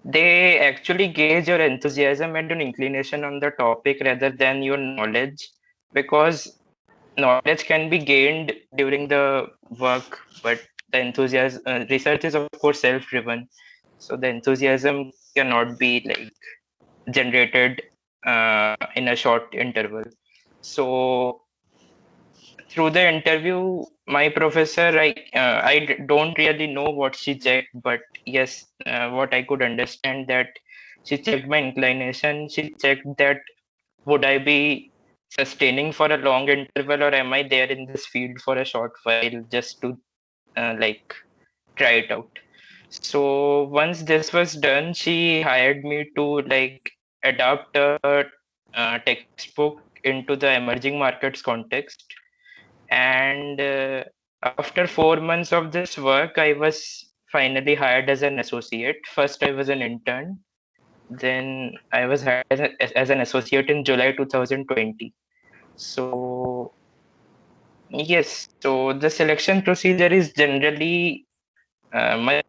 They actually gauge your enthusiasm and your inclination on the topic rather than your knowledge, because knowledge can be gained during the work, but the enthusiasm, research is of course self-driven, so the enthusiasm cannot be like generated in a short interval. So through the interview, my professor, don't really know what she checked, but yes, what I could understand that she checked my inclination. She checked that would I be sustaining for a long interval, or am I there in this field for a short while just to like try it out. So once this was done, she hired me to like adapt a textbook into the emerging markets context. And after 4 months of this work, I was finally hired as an associate. First, I was an intern. Then I was hired as an associate in July 2020. So yes, so the selection procedure is generally much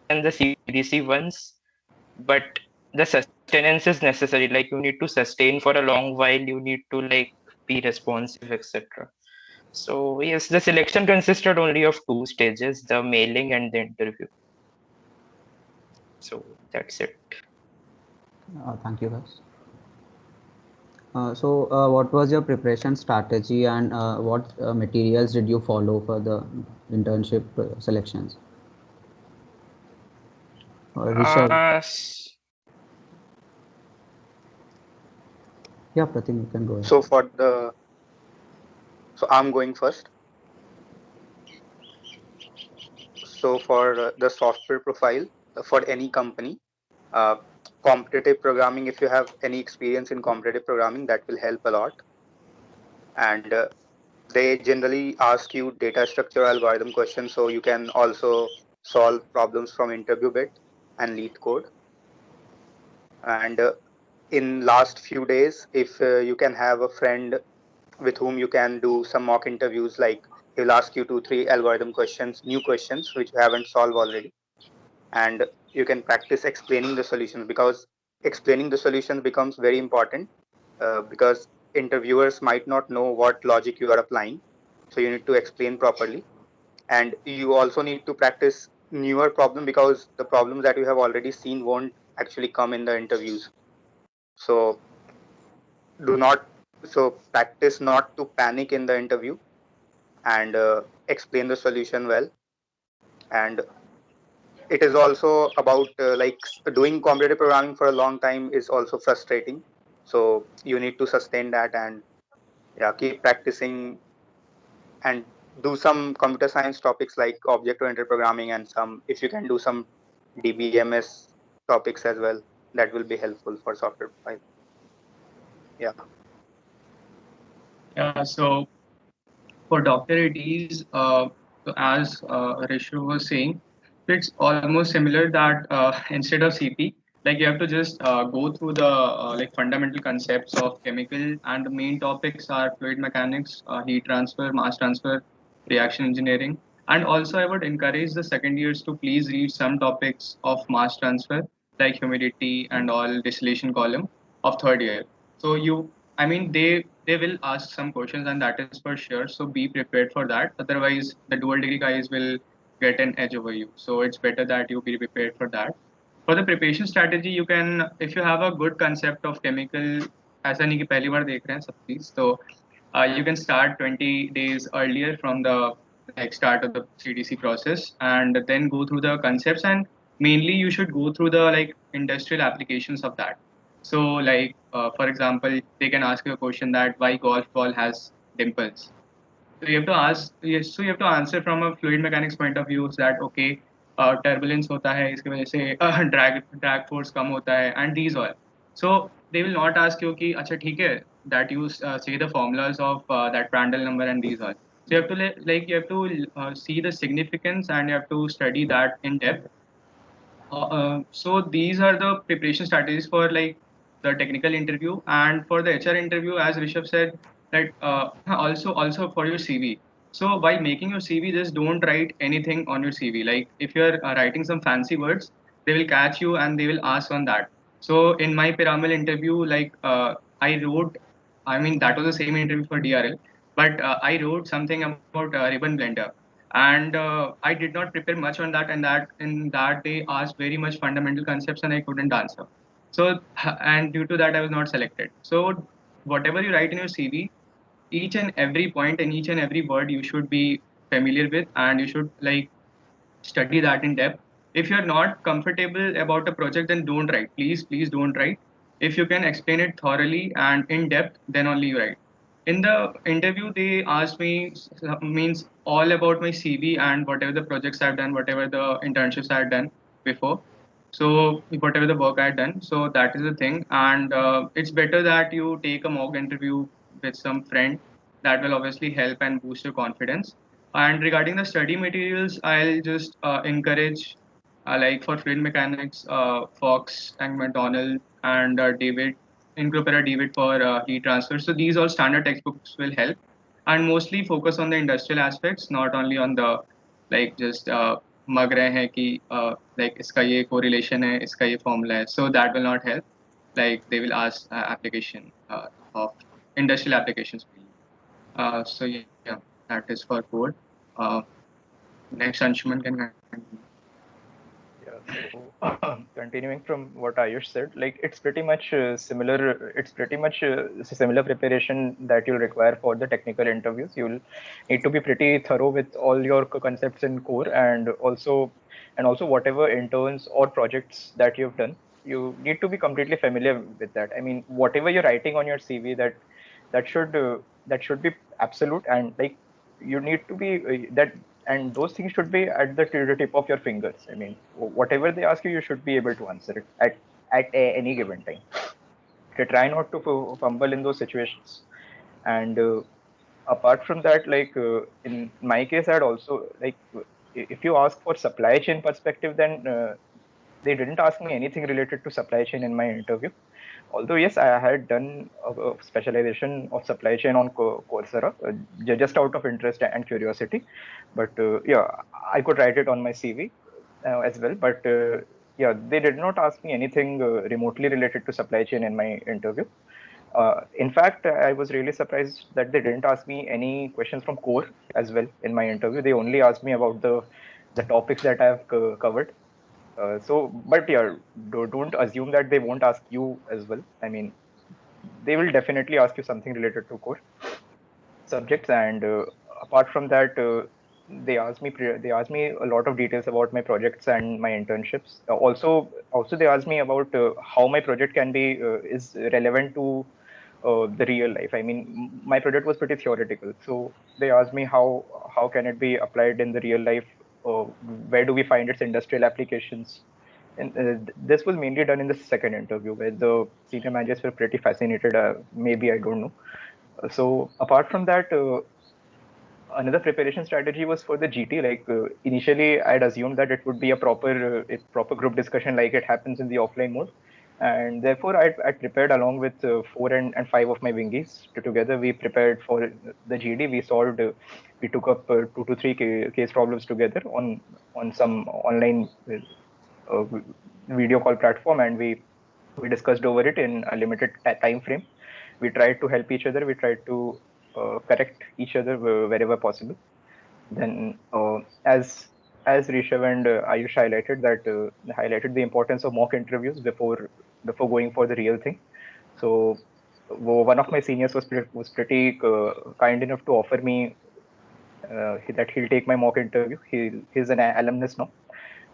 than the CDC ones, but the sustenance is necessary. Like you need to sustain for a long while. You need to like be responsive, etc. So yes, the selection consisted only of two stages: the mailing and the interview. So that's it. Thank you, guys. What was your preparation strategy and what materials did you follow for the internship selections? Rishabh, Uh, s- yeah, Pratik, you can go ahead. So for the so I'm going first. So for the software profile for any company, uh, competitive programming, if you have any experience in competitive programming, that will help a lot. And they generally ask you data structure algorithm questions, so you can also solve problems from interview bit and lead code. And in last few days, if you can have a friend with whom you can do some mock interviews, like he'll ask you 2 3 algorithm questions, new questions which you haven't solved already, and you can practice explaining the solutions, because explaining the solutions becomes very important, because interviewers might not know what logic you are applying, so you need to explain properly. And you also need to practice newer problem, because the problems that you have already seen won't actually come in the interviews. So do not so practice not to panic in the interview, and explain the solution well. And it is also about doing competitive programming for a long time is also frustrating, so you need to sustain that, and yeah, keep practicing, and do some computer science topics like object oriented programming, and some, if you can do some dbms topics as well, that will be helpful for software profile. Yeah. Yeah, so for Dr. ATs, so as Rishu was saying, it's almost similar that instead of CP, like you have to just go through the like fundamental concepts of chemical, and the main topics are fluid mechanics, heat transfer, mass transfer, reaction engineering. And also, I would encourage the second years to please read some topics of mass transfer, like humidity and all distillation column of third year. So I mean, they will ask some questions, and that is for sure. So be prepared for that. Otherwise, the dual degree guys will get an edge over you. So it's better that you be prepared for that. For the preparation strategy, you can, if you have a good concept of chemical, ऐसा नहीं कि पहली बार देख रहे हैं सब चीज, तो you can start 20 days earlier from the like start of the CDC process, and then go through the concepts, and mainly you should go through the like industrial applications of that. So like for example, they can ask you a question that why golf ball has dimples. So you have to ask, yes, so you have to answer from a fluid mechanics point of view, that okay, turbulence होता है इसकी वजह से drag force कम होता है, and these all. So they will not ask you कि अच्छा ठीक है, that you say the formulas of that Prandtl number and these all. So you have to like you have to see the significance, and you have to study that in depth. So these are the preparation strategies for like the technical interview. And for the HR interview, as Rishabh said, that also for your CV. So by making your CV, just don't write anything on your CV. Like if you're writing some fancy words, they will catch you and they will ask on that. So in my Piramal interview, like I wrote, I mean that was the same interview for DRL, but I wrote something about Ribbon Blender, and I did not prepare much on that. And that they asked very much fundamental concepts, and I couldn't answer. So and due to that, I was not selected. So whatever you write in your CV, each and every point and each and every word you should be familiar with, and you should like study that in depth. If you're not comfortable about a project, then don't write. Please don't write. If you can explain it thoroughly and in depth, then only you write. In the interview, they asked me means all about my CV and whatever the projects I've done, whatever the internships I've done before. So whatever the work I've done. So that is the thing, and it's better that you take a mock interview with some friend. That will obviously help and boost your confidence. And regarding the study materials, I'll just encourage, like for fluid mechanics, Fox and McDonald and David, Inclupera David for heat transfer. So these all standard textbooks will help, and mostly focus on the industrial aspects, not only on the like just मग रहे हैं कि like इसका ये correlation है, इसका ये formula है. So that will not help. Like they will ask application of industrial applications. So yeah, that is for code. Next, Anshuman can continue. Yeah, so continuing from what Ayush said, like it's pretty much similar. It's pretty much similar preparation that you'll require for the technical interviews. You'll need to be pretty thorough with all your concepts in core, and also whatever interns or projects that you've done. You need to be completely familiar with that. I mean, whatever you're writing on your CV, that should be absolute, and like you need to be that, and those things should be at the tip of your fingers. I mean, whatever they ask you, you should be able to answer it any given time. To try not to fumble in those situations. And apart from that, like in my case, I'd also like, if you ask for supply chain perspective, then they didn't ask me anything related to supply chain in my interview. Although yes, I had done a specialization of supply chain on Coursera, just out of interest and curiosity. But yeah, I could write it on my CV as well. But yeah, they did not ask me anything remotely related to supply chain in my interview. In fact, I was really surprised that they didn't ask me any questions from core as well in my interview. They only asked me about the topics that I've covered. But yeah, don't assume that they won't ask you as well. I mean, they will definitely ask you something related to core subjects. And apart from that, they asked me a lot of details about my projects and my internships. Also they asked me about how my project can be is relevant to the real life. I mean, my project was pretty theoretical, so they asked me how can it be applied in the real life. Where do we find its industrial applications? And this was mainly done in the second interview, where the senior managers were pretty fascinated. Maybe, I don't know. So apart from that, another preparation strategy was for the GT. Like initially, I'd assumed that it would be a proper group discussion, like it happens in the offline mode, and therefore I prepared along with 4 and 5 of my wingies. Together, we prepared for the GD. We took up 2 to 3 case problems together on some online uh, video call platform, and we discussed over it in a limited time frame. We tried to help each other. We tried to correct each other wherever possible. Then, as Rishabh and Ayush highlighted the importance of mock interviews before going for the real thing. So, one of my seniors was pretty kind enough to offer me that he'll take my mock interview. He's an alumnus now,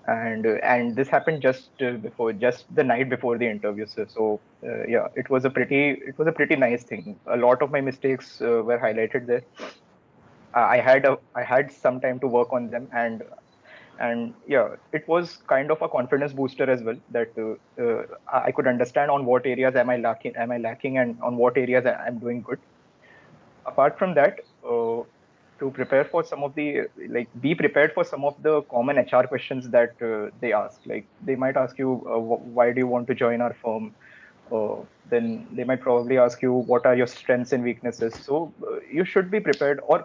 and this happened just the night before the interview. So yeah, it was a pretty nice thing. A lot of my mistakes were highlighted there. I had some time to work on them, and yeah, it was kind of a confidence booster as well, that I could understand on what areas am I lacking, and on what areas I'm doing good. Apart from that, to prepare for some of the like be prepared for some of the common HR questions that they ask. Like they might ask you, why do you want to join our firm? Then they might probably ask you, what are your strengths and weaknesses? So you should be prepared. Or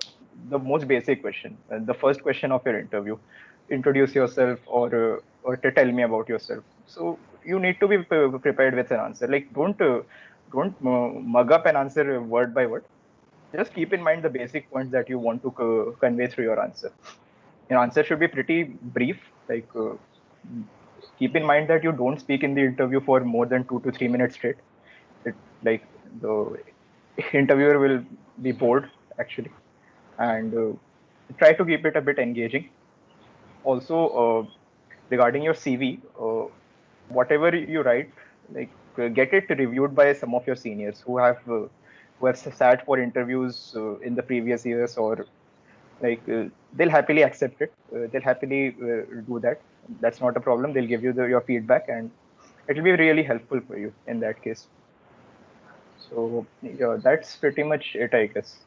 the most basic question, the first question of your interview, introduce yourself, or or to tell me about yourself. So you need to be prepared with an answer. Like don't mug up an answer word by word. Just keep in mind the basic points that you want to convey through your answer. Your answer should be pretty brief. Like keep in mind that you don't speak in the interview for more than 2 to 3 minutes straight. Like the interviewer will be bored actually, and try to keep it a bit engaging. Also, regarding your CV, whatever you write, like get it reviewed by some of your seniors who have sat for interviews in the previous years, or like they'll happily accept it. They'll happily do that. That's not a problem. They'll give you your feedback, and it will be really helpful for you in that case. So yeah, that's pretty much it, I guess.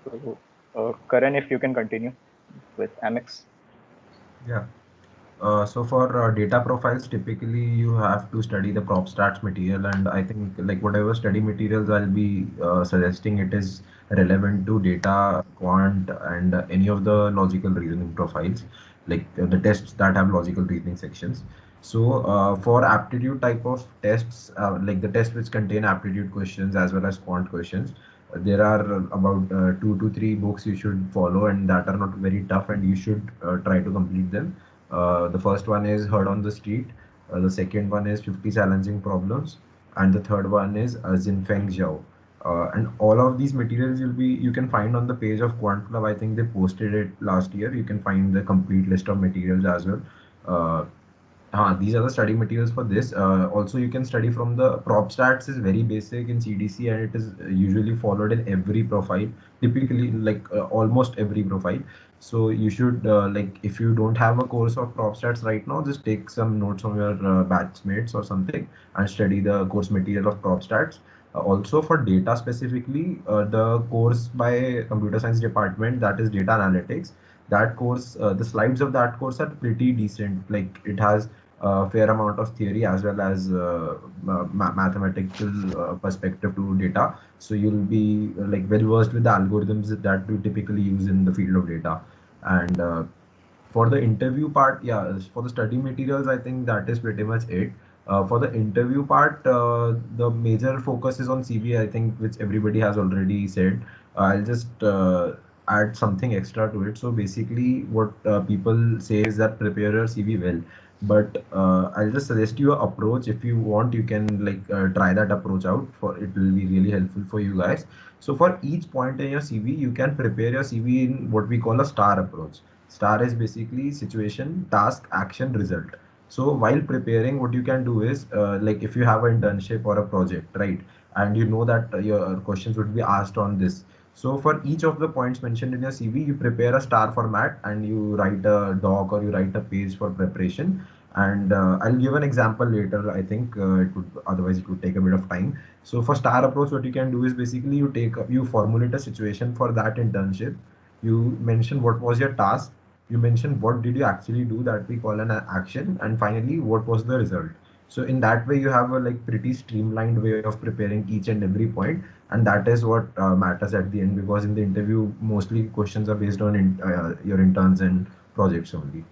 So, Karan, if you can continue with Amex. Yeah. So for data profiles, typically you have to study the prop stats material, and I think like whatever study materials I'll be suggesting, it is relevant to data, quant, and any of the logical reasoning profiles, like the tests that have logical reasoning sections. So for aptitude type of tests, like the tests which contain aptitude questions as well as quant questions, there are about 2 to 3 books you should follow, and that are not very tough, and you should try to complete them. The first one is Heard on the Street. The second one is 50 Challenging Problems, and the third one is Zinfeng Zhao. And all of these materials you can find on the page of Quant Club. I think they posted it last year. You can find the complete list of materials as well. These are the study materials for this. Also, you can study from the prop stats is very basic in CDC, and it is usually followed in every profile, typically like almost every profile. So you should like if you don't have a course of prop stats right now, just take some notes from your batchmates or something and study the course material of prop stats. Also for data specifically, the course by computer science department, that is data analytics, that course, the slides of that course are pretty decent. Like it has fair amount of theory as well as mathematical perspective to data. So you'll be like well versed with the algorithms that we typically use in the field of data. And for the interview part, yeah, for the study materials, I think that is pretty much it. For the interview part, the major focus is on CV, I think, which everybody has already said. I'll just add something extra to it. So basically, what people say is that prepare your CV well. But I'll just suggest you an approach. If you want, you can like try that approach out. For it will be really helpful for you guys. So for each point in your CV, you can prepare your CV in what we call a STAR approach. STAR is basically situation, task, action, result. So while preparing, what you can do is like if you have an internship or a project, right, and you know that your questions would be asked on this. So for each of the points mentioned in your CV, you prepare a STAR format and you write a doc or you write a page for preparation. And I'll give an example later. I think it would otherwise it would take a bit of time. So for STAR approach, what you can do is basically you formulate a situation for that internship. You mention what was your task, you mentioned what did you actually do, that we call an action, and finally what was the result. So in that way you have a like pretty streamlined way of preparing each and every point, and that is what matters at the end, because in the interview mostly questions are based on your interns and projects only.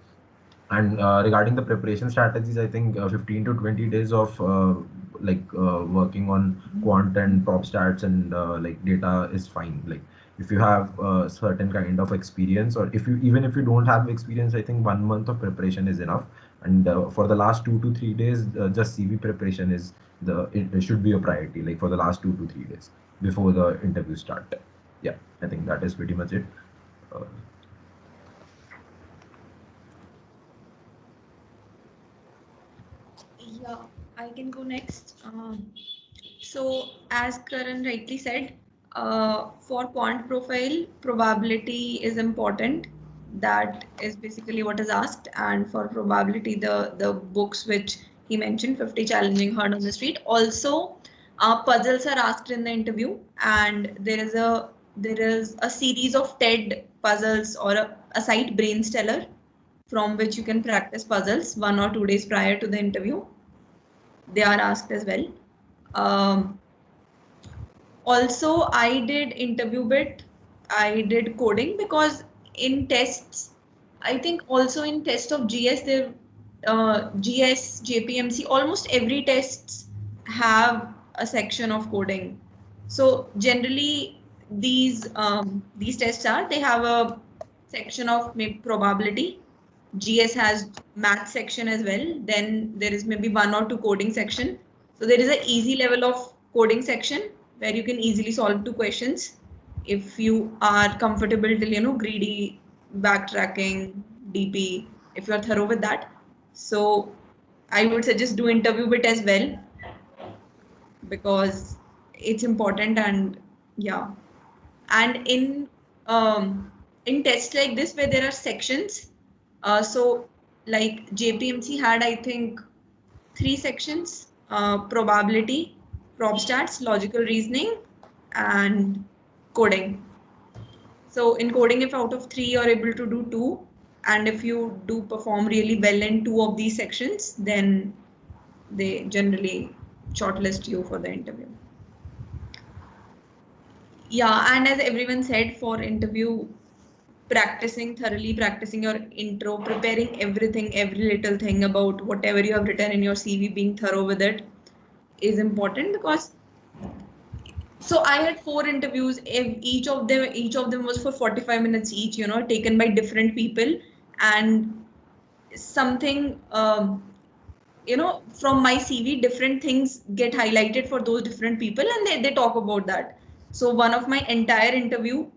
And regarding the preparation strategies, I think 15 to 20 days of working on quant and prop stats and like data is fine. Like if you have a certain kind of experience, or if you even if you don't have experience, I think 1 month of preparation is enough. And for the last 2 to 3 days, just CV preparation is it should be a priority. Like for the last 2 to 3 days before the interview start. Yeah, I think that is pretty much it. Uh, Yeah, I can go next. So, as Karan rightly said, for quant profile, probability is important. That is basically what is asked. And for probability, the books which he mentioned, 50 Challenging, Heard on the Street. Also, puzzles are asked in the interview, and there is a series of TED puzzles or a site Brainsteller from which you can practice puzzles 1 or 2 days prior to the interview. They are asked as well. Also, I did interview bit. I did coding because in tests, I think also in test of GS, there GS, JPMC, almost every tests have a section of coding. So generally these tests they have a section of maybe probability. GS has math section as well. Then there is maybe one or two coding section. So there is an easy level of coding section where you can easily solve two questions if you are comfortable till greedy, backtracking, DP, if you are thorough with that. So I would suggest do interview bit as well because it's important. And yeah, and in tests like this where there are sections, so like JPMC had I think 3 sections: probability, prop stats, logical reasoning, and coding. So in coding, if out of 3 you're able to do 2, and if you do perform really well in 2 of these sections, then they generally shortlist you for the interview. Yeah, and as everyone said, for interview, thoroughly practicing your intro, preparing everything, every little thing about whatever you have written in your CV, being thorough with it is important. Because so I had 4 interviews. Each of them was for 45 minutes each, taken by different people, and something from my CV, different things get highlighted for those different people, and they talk about that. So one of my entire interview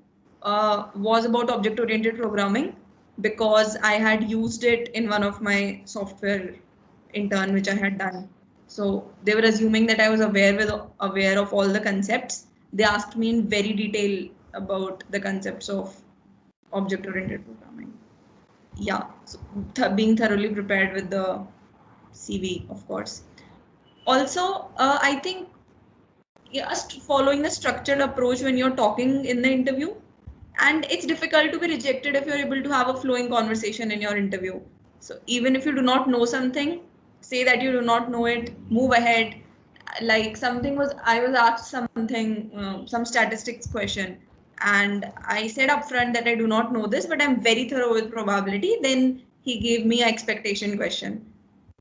was about object oriented programming, because I had used it in one of my software intern which I had done. So they were assuming that I was aware of all the concepts. They asked me in very detail about the concepts of object oriented programming. Yeah, so being thoroughly prepared with the CV, of course. Also, I think just following the structured approach when you're talking in the interview, and it's difficult to be rejected if you're able to have a flowing conversation in your interview. So even if you do not know something, say that you do not know it, move ahead. Like I was asked something, some statistics question, and I said upfront that I do not know this, but I'm very thorough with probability. Then he gave me an expectation question,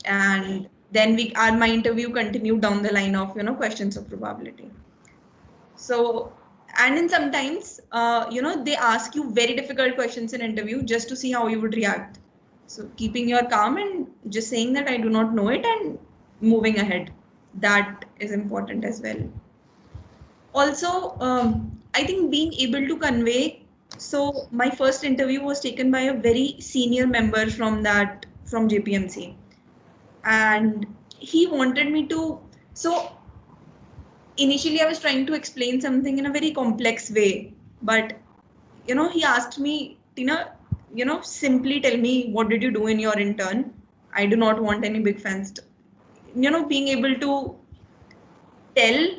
and then my interview continued down the line of questions of probability. So, and in sometimes they ask you very difficult questions in interview just to see how you would react. So keeping your calm and just saying that I do not know it and moving ahead, that is important as well. Also, I think being able to convey. So my first interview was taken by a very senior member from JPMC, and he wanted me to. So initially I was trying to explain something in a very complex way, but he asked me, Tina, simply tell me, what did you do in your intern? I do not want any big fancy. Being able to tell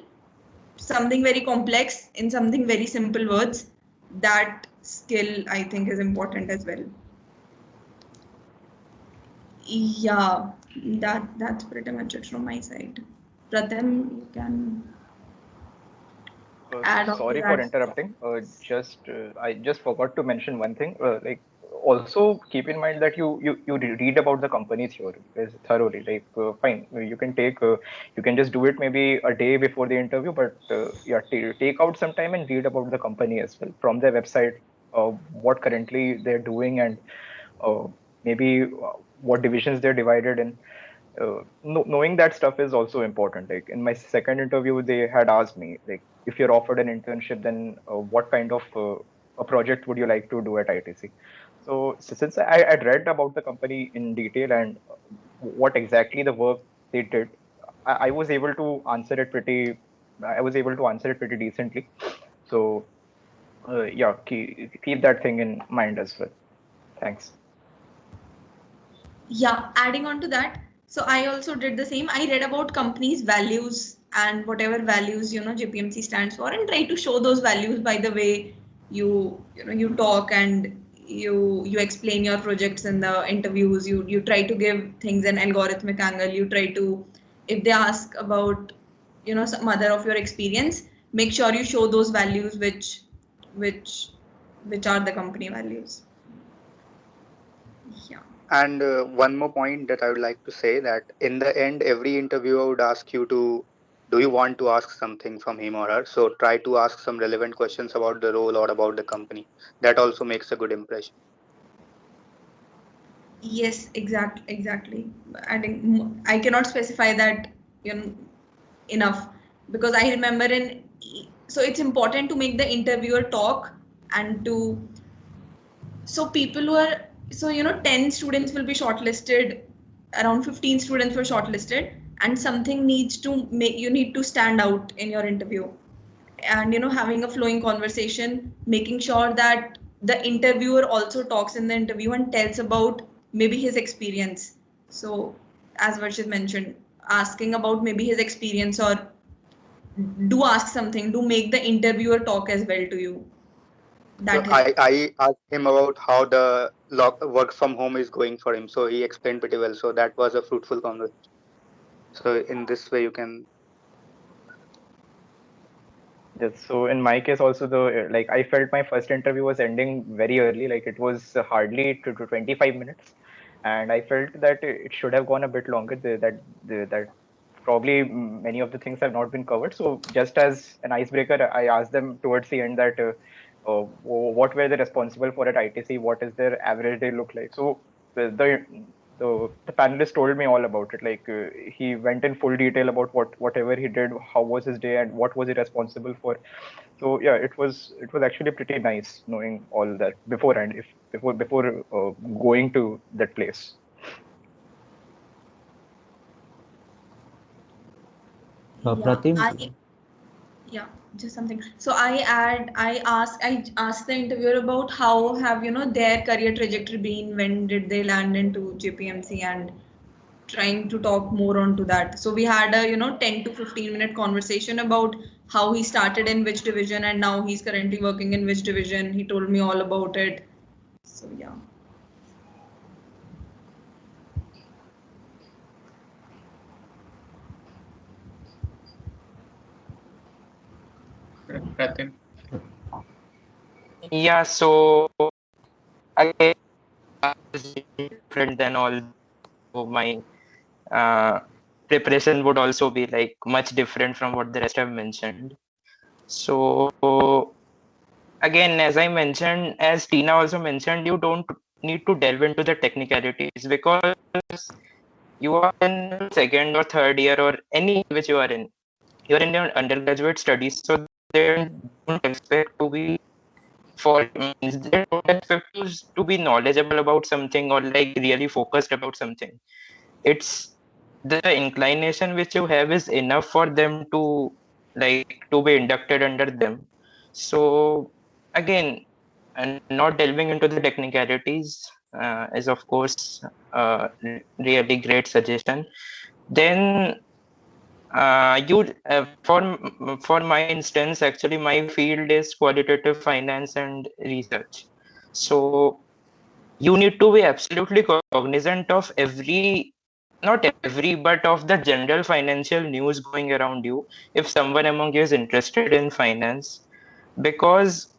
something very complex in something very simple words, that skill I think is important as well. Yeah, that's pretty much it from my side. Pratham, you can add on Sorry to for that. interrupting. I just forgot to mention one thing. Also keep in mind that you read about the company thoroughly. Fine, you can just do it maybe a day before the interview, but yeah, take out some time and read about the company as well from their website, what currently they're doing, and maybe what divisions they're divided in. Knowing that stuff is also important. Like in my second interview, they had asked me, like, if you're offered an internship, then what kind of a project would you like to do at ITC? So since I'd read about the company in detail and what exactly the work they did, I was able to answer it pretty. I was able to answer it pretty decently. So yeah, keep that thing in mind as well. Thanks. Yeah, adding on to that, so I also did the same. I read about companies' values and whatever values JPMC stands for, and try to show those values by the way you talk and you explain your projects in the interviews. You try to give things an algorithmic angle. You try to, if they ask about some other of your experience, make sure you show those values which are the company values. Yeah. And one more point that I would like to say, that in the end, every interviewer would ask you to, do you want to ask something from him or her? So try to ask some relevant questions about the role or about the company. That also makes a good impression. Yes, exactly. I think I cannot specify that, you know, enough, because I remember so it's important to make the interviewer talk and to, so people who are, so 10 students will be shortlisted, around 15 students were shortlisted, and something needs to make, you need to stand out in your interview, and having a flowing conversation, making sure that the interviewer also talks in the interview and tells about maybe his experience. So as Varshit mentioned, asking about maybe his experience, or do ask something, do make the interviewer talk as well to you. So That helps. I asked him about how the work from home is going for him. So he explained pretty well. So that was a fruitful conversation. So in this way, you can. Yes, so in my case also, the like I felt my first interview was ending very early, like it was hardly to 25 minutes, and I felt that it should have gone a bit longer. That probably many of the things have not been covered. So just as an icebreaker, I asked them towards the end that what were they responsible for at ITC? What is their average day look like? So the panelist told me all about it. Like he went in full detail about whatever he did, how was his day, and what was he responsible for. So yeah, it was actually pretty nice knowing all that beforehand, if before going to that place. Yeah, Pratim, yeah, just something. So I asked the interviewer about how have their career trajectory been, when did they land into JPMC, and trying to talk more onto that. So we had a 10 to 15-minute conversation about how he started in which division and now he's currently working in which division. He told me all about it. So yeah. Pratim. Yeah, so again, is different than all of my uh, preparation would also be like much different from what the rest have mentioned. So again, as I mentioned, as Tina also mentioned, you don't need to delve into the technicalities because you are in second or third year or any which you are in. You're in your undergraduate studies, so they don't expect to be they don't expect you to be knowledgeable about something or like really focused about something. It's the inclination which you have is enough for them to like to be inducted under them. So again, and not delving into the technicalities is of course really great suggestion. Then for my instance, actually my field is qualitative finance and research. So you need to be absolutely cognizant of not every, but of the general financial news going around you if someone among you is interested in finance. Because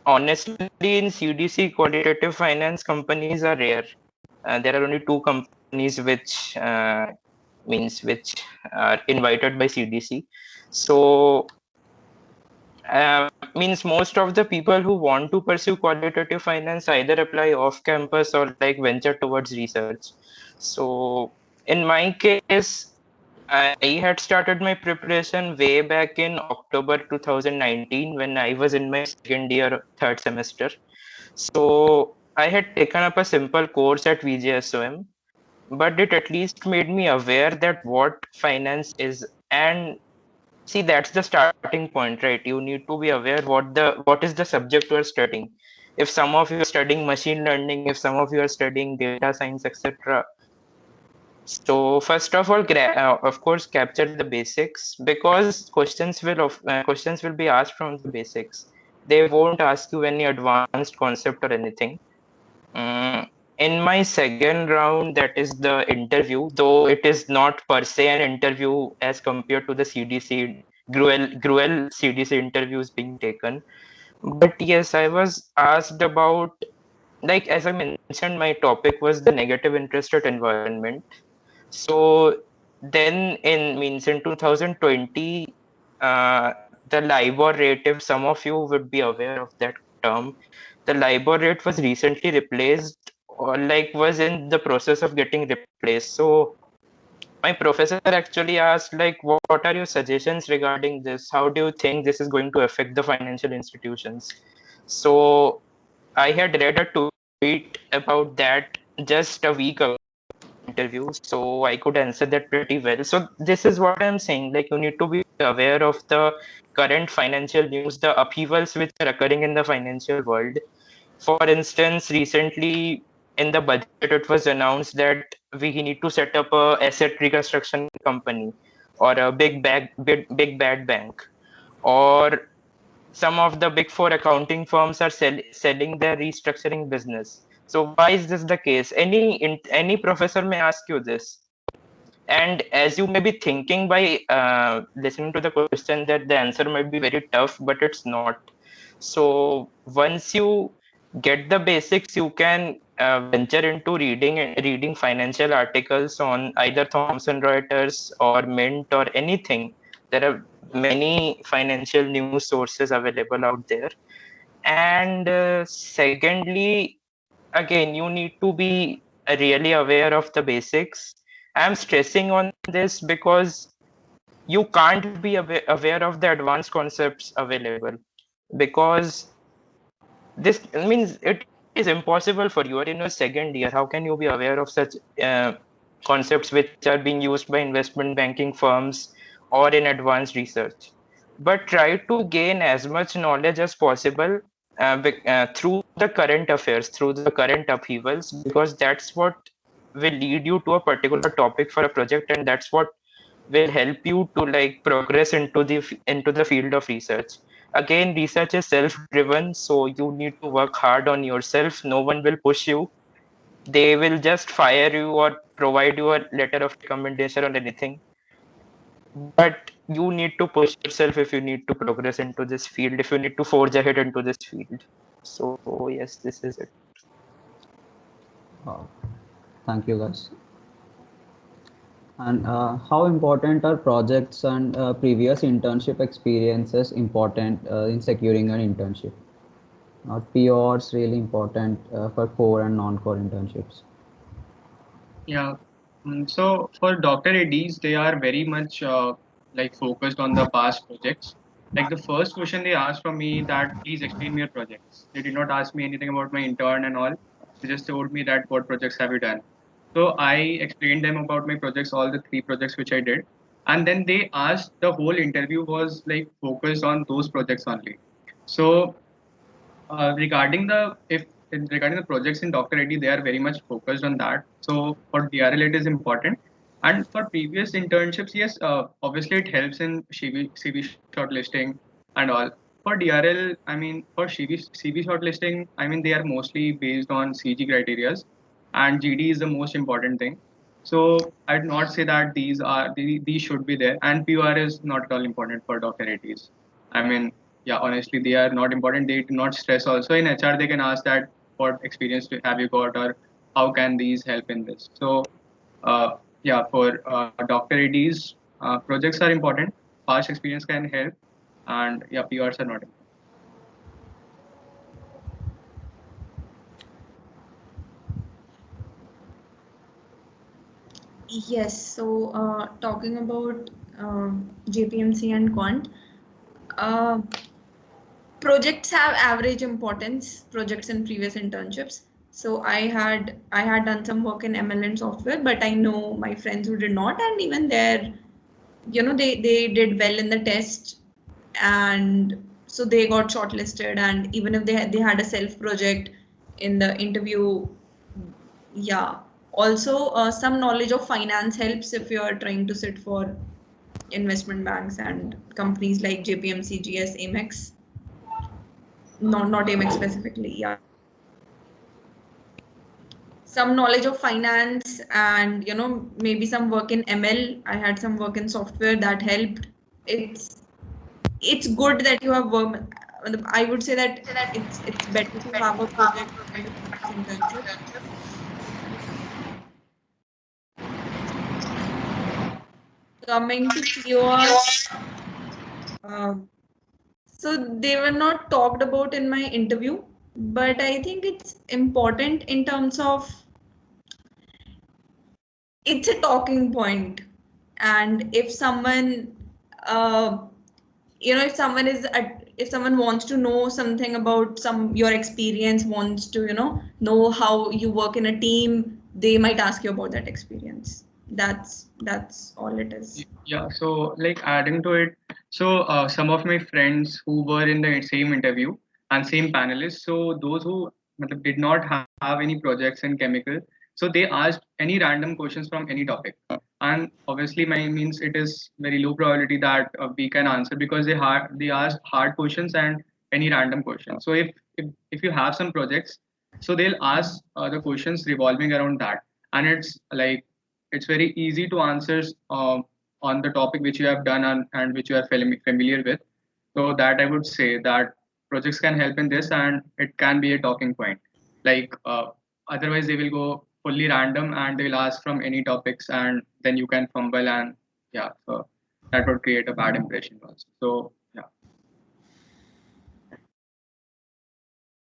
honestly, in CDC, qualitative finance companies are rare. There are only two companies which are invited by CDC. So means most of the people who want to pursue qualitative finance either apply off campus or like venture towards research. So in my case, I had started my preparation way back in October 2019 when I was in my second year, third semester. So I had taken up a simple course at VJSOM, but it at least made me aware that what finance is. And see, that's the starting point, right? You need to be aware what is the subject you are studying. If some of you are studying machine learning, if some of you are studying data science, etc. So first of all, of course, capture the basics because questions will be asked from the basics. They won't ask you any advanced concept or anything. Mm, in my second round, that is the interview, though it is not per se an interview as compared to the CDC Gruel CDC interviews being taken. But yes, I was asked about like as I mentioned, my topic was the negative interest rate environment. So then in 2020, the LIBOR rate, if some of you would be aware of that term, the LIBOR rate was recently replaced, or like was in the process of getting replaced. So my professor actually asked, like, what are your suggestions regarding this? How do you think this is going to affect the financial institutions? So I had read a tweet about that just a week ago interview, so I could answer that pretty well. So this is what I'm saying, like you need to be aware of the current financial news, the upheavals which are occurring in the financial world. For instance, recently in the budget it was announced that we need to set up a asset reconstruction company, or a big bad bank, or some of the big four accounting firms are selling their restructuring business. So why is this the case? Any professor may ask you this, and as you may be thinking by listening to the question, that the answer might be very tough, but it's not. So once you get the basics, you can venture into reading financial articles on either Thomson Reuters or Mint or anything. There are many financial news sources available out there. And secondly, again, you need to be really aware of the basics. I'm stressing on this because you can't be aware of the advanced concepts available, because this means it is impossible for you. Are in your second year, how can you be aware of such concepts which are being used by investment banking firms or in advanced research? But try to gain as much knowledge as possible through the current affairs, through the current upheavals, because that's what will lead you to a particular topic for a project, and that's what will help you to like progress into the field of research. Again, research is self driven, so you need to work hard on yourself. No one will push you. They will just fire you or provide you a letter of recommendation or anything. But you need to push yourself if you need to progress into this field, if you need to forge ahead into this field. So yes, this is it. Thank you, guys. And how important are projects and previous internship experiences important in securing an internship? Are PRs really important for core and non-core internships? Yeah. So for Dr. ADs, they are very much like focused on the past projects. Like the first question they asked from me that please explain me your projects. They did not ask me anything about my intern and all. They just told me that what projects have you done. So I explained them about my projects, all the 3 projects which I did. And then they asked, the whole interview was like focused on those projects only. So regarding the regarding the projects in Dr. AD, they are very much focused on that. So for DRL, it is important. And for previous internships, yes, obviously it helps in CV shortlisting and all. For DRL, I mean, for CV shortlisting, I mean, they are mostly based on CG criterias, and GD is the most important thing. So I'd not say that these should be there, and PUR is not at all important for Dr. ATs. I mean, yeah, honestly, they are not important. They do not stress. Also in HR, they can ask that what experience have you got, or how can these help in this. So yeah, for Dr. ADs, projects are important. Past experience can help, and yeah, PRs are not important. Yes, so talking about JPMC and Quant, uh, projects have average importance, projects in previous internships. So I had done some work in ML and software, but I know my friends who did not, and even there, they did well in the test, and so they got shortlisted, and even if they had a self project in the interview. Yeah, also some knowledge of finance helps if you are trying to sit for investment banks and companies like JPMC, GS, Amex. Not Amex specifically, yeah. Some knowledge of finance, and maybe some work in ML. I had some work in software that helped. It's good that you have work. I would say that it's better to have a project internship. Coming to PORs, so they were not talked about in my interview, but I think it's important in terms of it's a talking point, and if someone, uh, if someone if someone wants to know something about your experience, wants to know how you work in a team, they might ask you about that experience. That's all it is. Yeah, so like adding to it, so some of my friends who were in the same interview and same panelists, so those who did not have any projects in chemical, so they asked any random questions from any topic, and obviously my means it is very low probability that we can answer because they asked hard questions and any random questions. So if you have some projects, so they'll ask the questions revolving around that, and it's very easy to answer on the topic which you have done and which you are familiar with. So that I would say that projects can help in this and it can be a talking point. Like otherwise they will go fully random and they will ask from any topics and then you can fumble and yeah, so that would create a bad impression also. So yeah.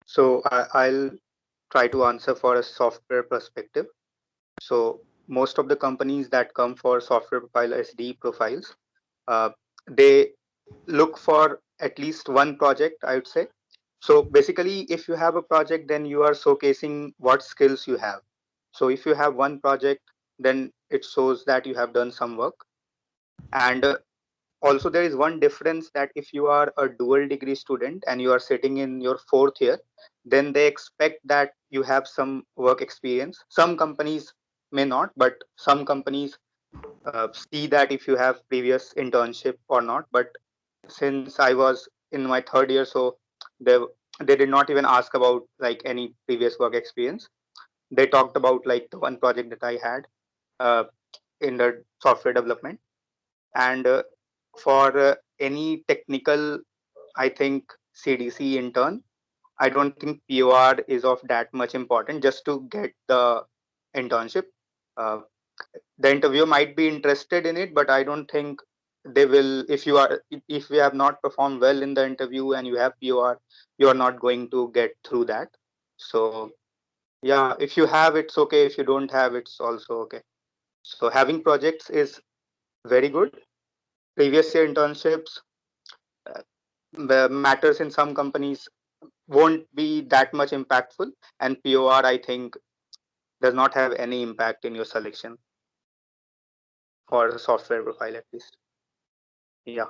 So I'll try to answer for a software perspective. So most of the companies that come for software profile SD profiles, they look for at least one project, I would say. So basically, if you have a project, then you are showcasing what skills you have. So if you have one project, then it shows that you have done some work. And also there is one difference that if you are a dual degree student and you are sitting in your fourth year, then they expect that you have some work experience. Some companies may not, but some companies see that if you have previous internship or not. But since I was in my third year, so they they did not even ask about like any previous work experience. They talked about like the one project that I had uh, in the software development. And for any technical, I think CDC intern, I don't think POR is of that much important just to get the internship. Uh, the interviewer might be interested in it, but I don't think they will. If you have not performed well in the interview and you have POR, you are not going to get through that. So yeah, if you have, it's okay. If you don't have, it's also okay. So having projects is very good. Previous year internships matters in some companies, won't be that much impactful, and POR I think does not have any impact in your selection for the software profile at least. Yeah.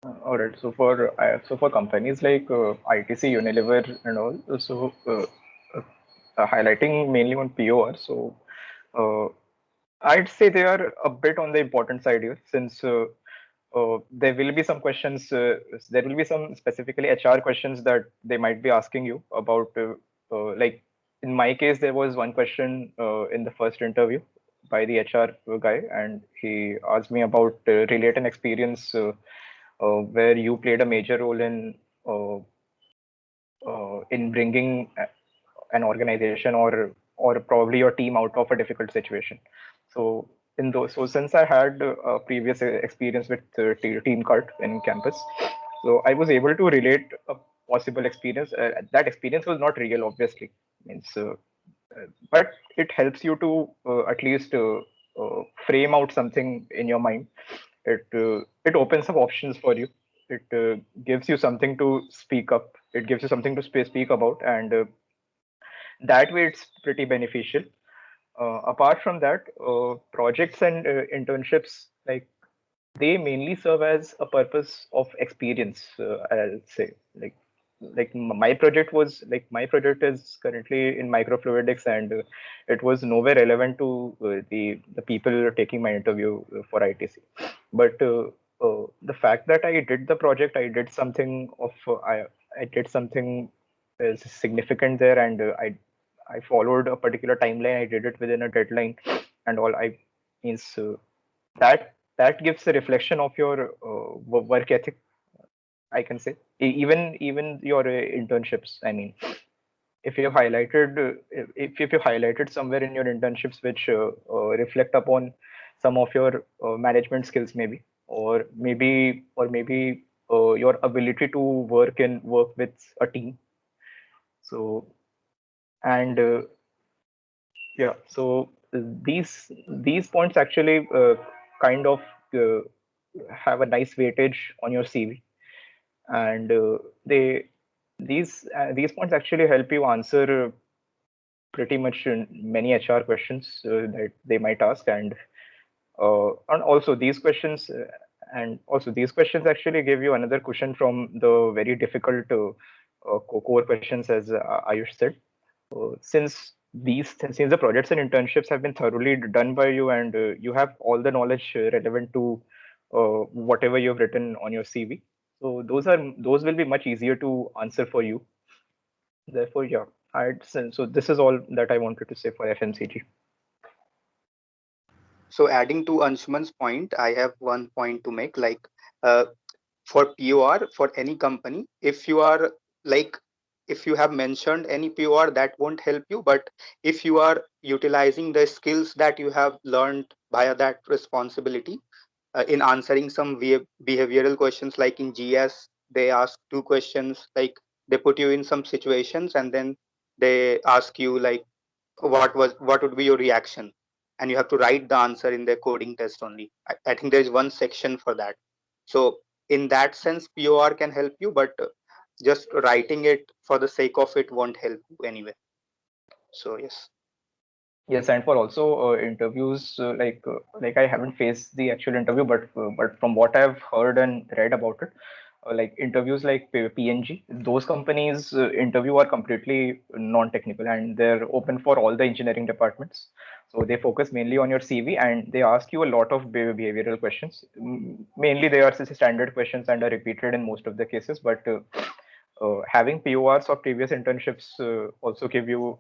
All right. So for companies like ITC, Unilever, and all, highlighting mainly on POR. So uh, I'd say they are a bit on the important side here, since there will be some questions. There will be some specifically HR questions that they might be asking you about. Like in my case, there was one question in the first interview by the HR guy, and he asked me about relate an experience where you played a major role uh, in bringing an organization or probably your team out of a difficult situation. So so since I had a previous experience with Team Cart in campus, so I was able to relate a possible experience. That experience was not real, obviously, means, but it helps you to at least frame out something in your mind. It opens up options for you. It gives you something to speak up. It gives you something to speak about, and that way it's pretty beneficial. Apart from that, projects and internships, like, they mainly serve as a purpose of experience. I'll say, my project is currently in microfluidics, and it was nowhere relevant to the people taking my interview for ITC. But the fact that I did the project, I did something significant there, and I followed a particular timeline. I did it within a deadline, and all. I means that gives a reflection of your work ethic, I can say. Even your internships. I mean, if you have highlighted if you highlighted somewhere in your internships which reflect upon some of your management skills, maybe, or maybe your ability to work with a team. So and yeah, so these points actually kind of uh, have a nice weightage on your CV, and these points actually help you answer pretty much many HR questions that they might ask, and also these questions actually give you another cushion from the very difficult core questions, as Ayush said. Since the projects and internships have been thoroughly done by you, and you have all the knowledge relevant to whatever you've written on your CV, so those will be much easier to answer for you. Therefore, yeah, so this is all that I wanted to say for FMCG. So adding to Anshuman's point, I have one point to make. Like for POR, for any company, if you are like, if you have mentioned any POR, that won't help you. But if you are utilizing the skills that you have learned via that responsibility in answering some behavioral questions, like in GS, they ask two questions, like they put you in some situations and then they ask you like, what would be your reaction, and you have to write the answer in the coding test only. I think there is one section for that. So in that sense, POR can help you, but just writing it for the sake of it won't help you anyway. So yes. Yes, and for also interviews, like I haven't faced the actual interview, but from what I've heard and read about it, like interviews like PNG, those companies interview are completely non-technical, and they're open for all the engineering departments. So they focus mainly on your CV, and they ask you a lot of behavioral questions. Mainly they are standard questions and are repeated in most of the cases, but having PORs or previous internships also give you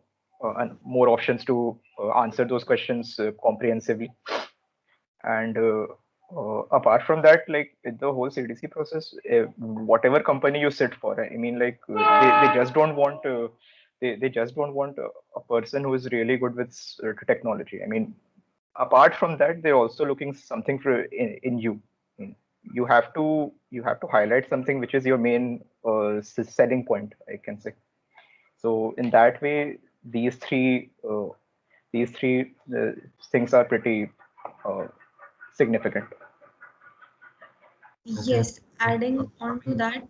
more options to answer those questions comprehensively. And apart from that, like with the whole CDC process, whatever company you sit for, I mean, like they just don't want they just don't want a person who is really good with technology. I mean, apart from that, they're also looking something for in you. I mean, you have to highlight something which is your main selling point, I can say. So in that way, these three things are pretty uh, significant. Okay. Yes, adding on to that,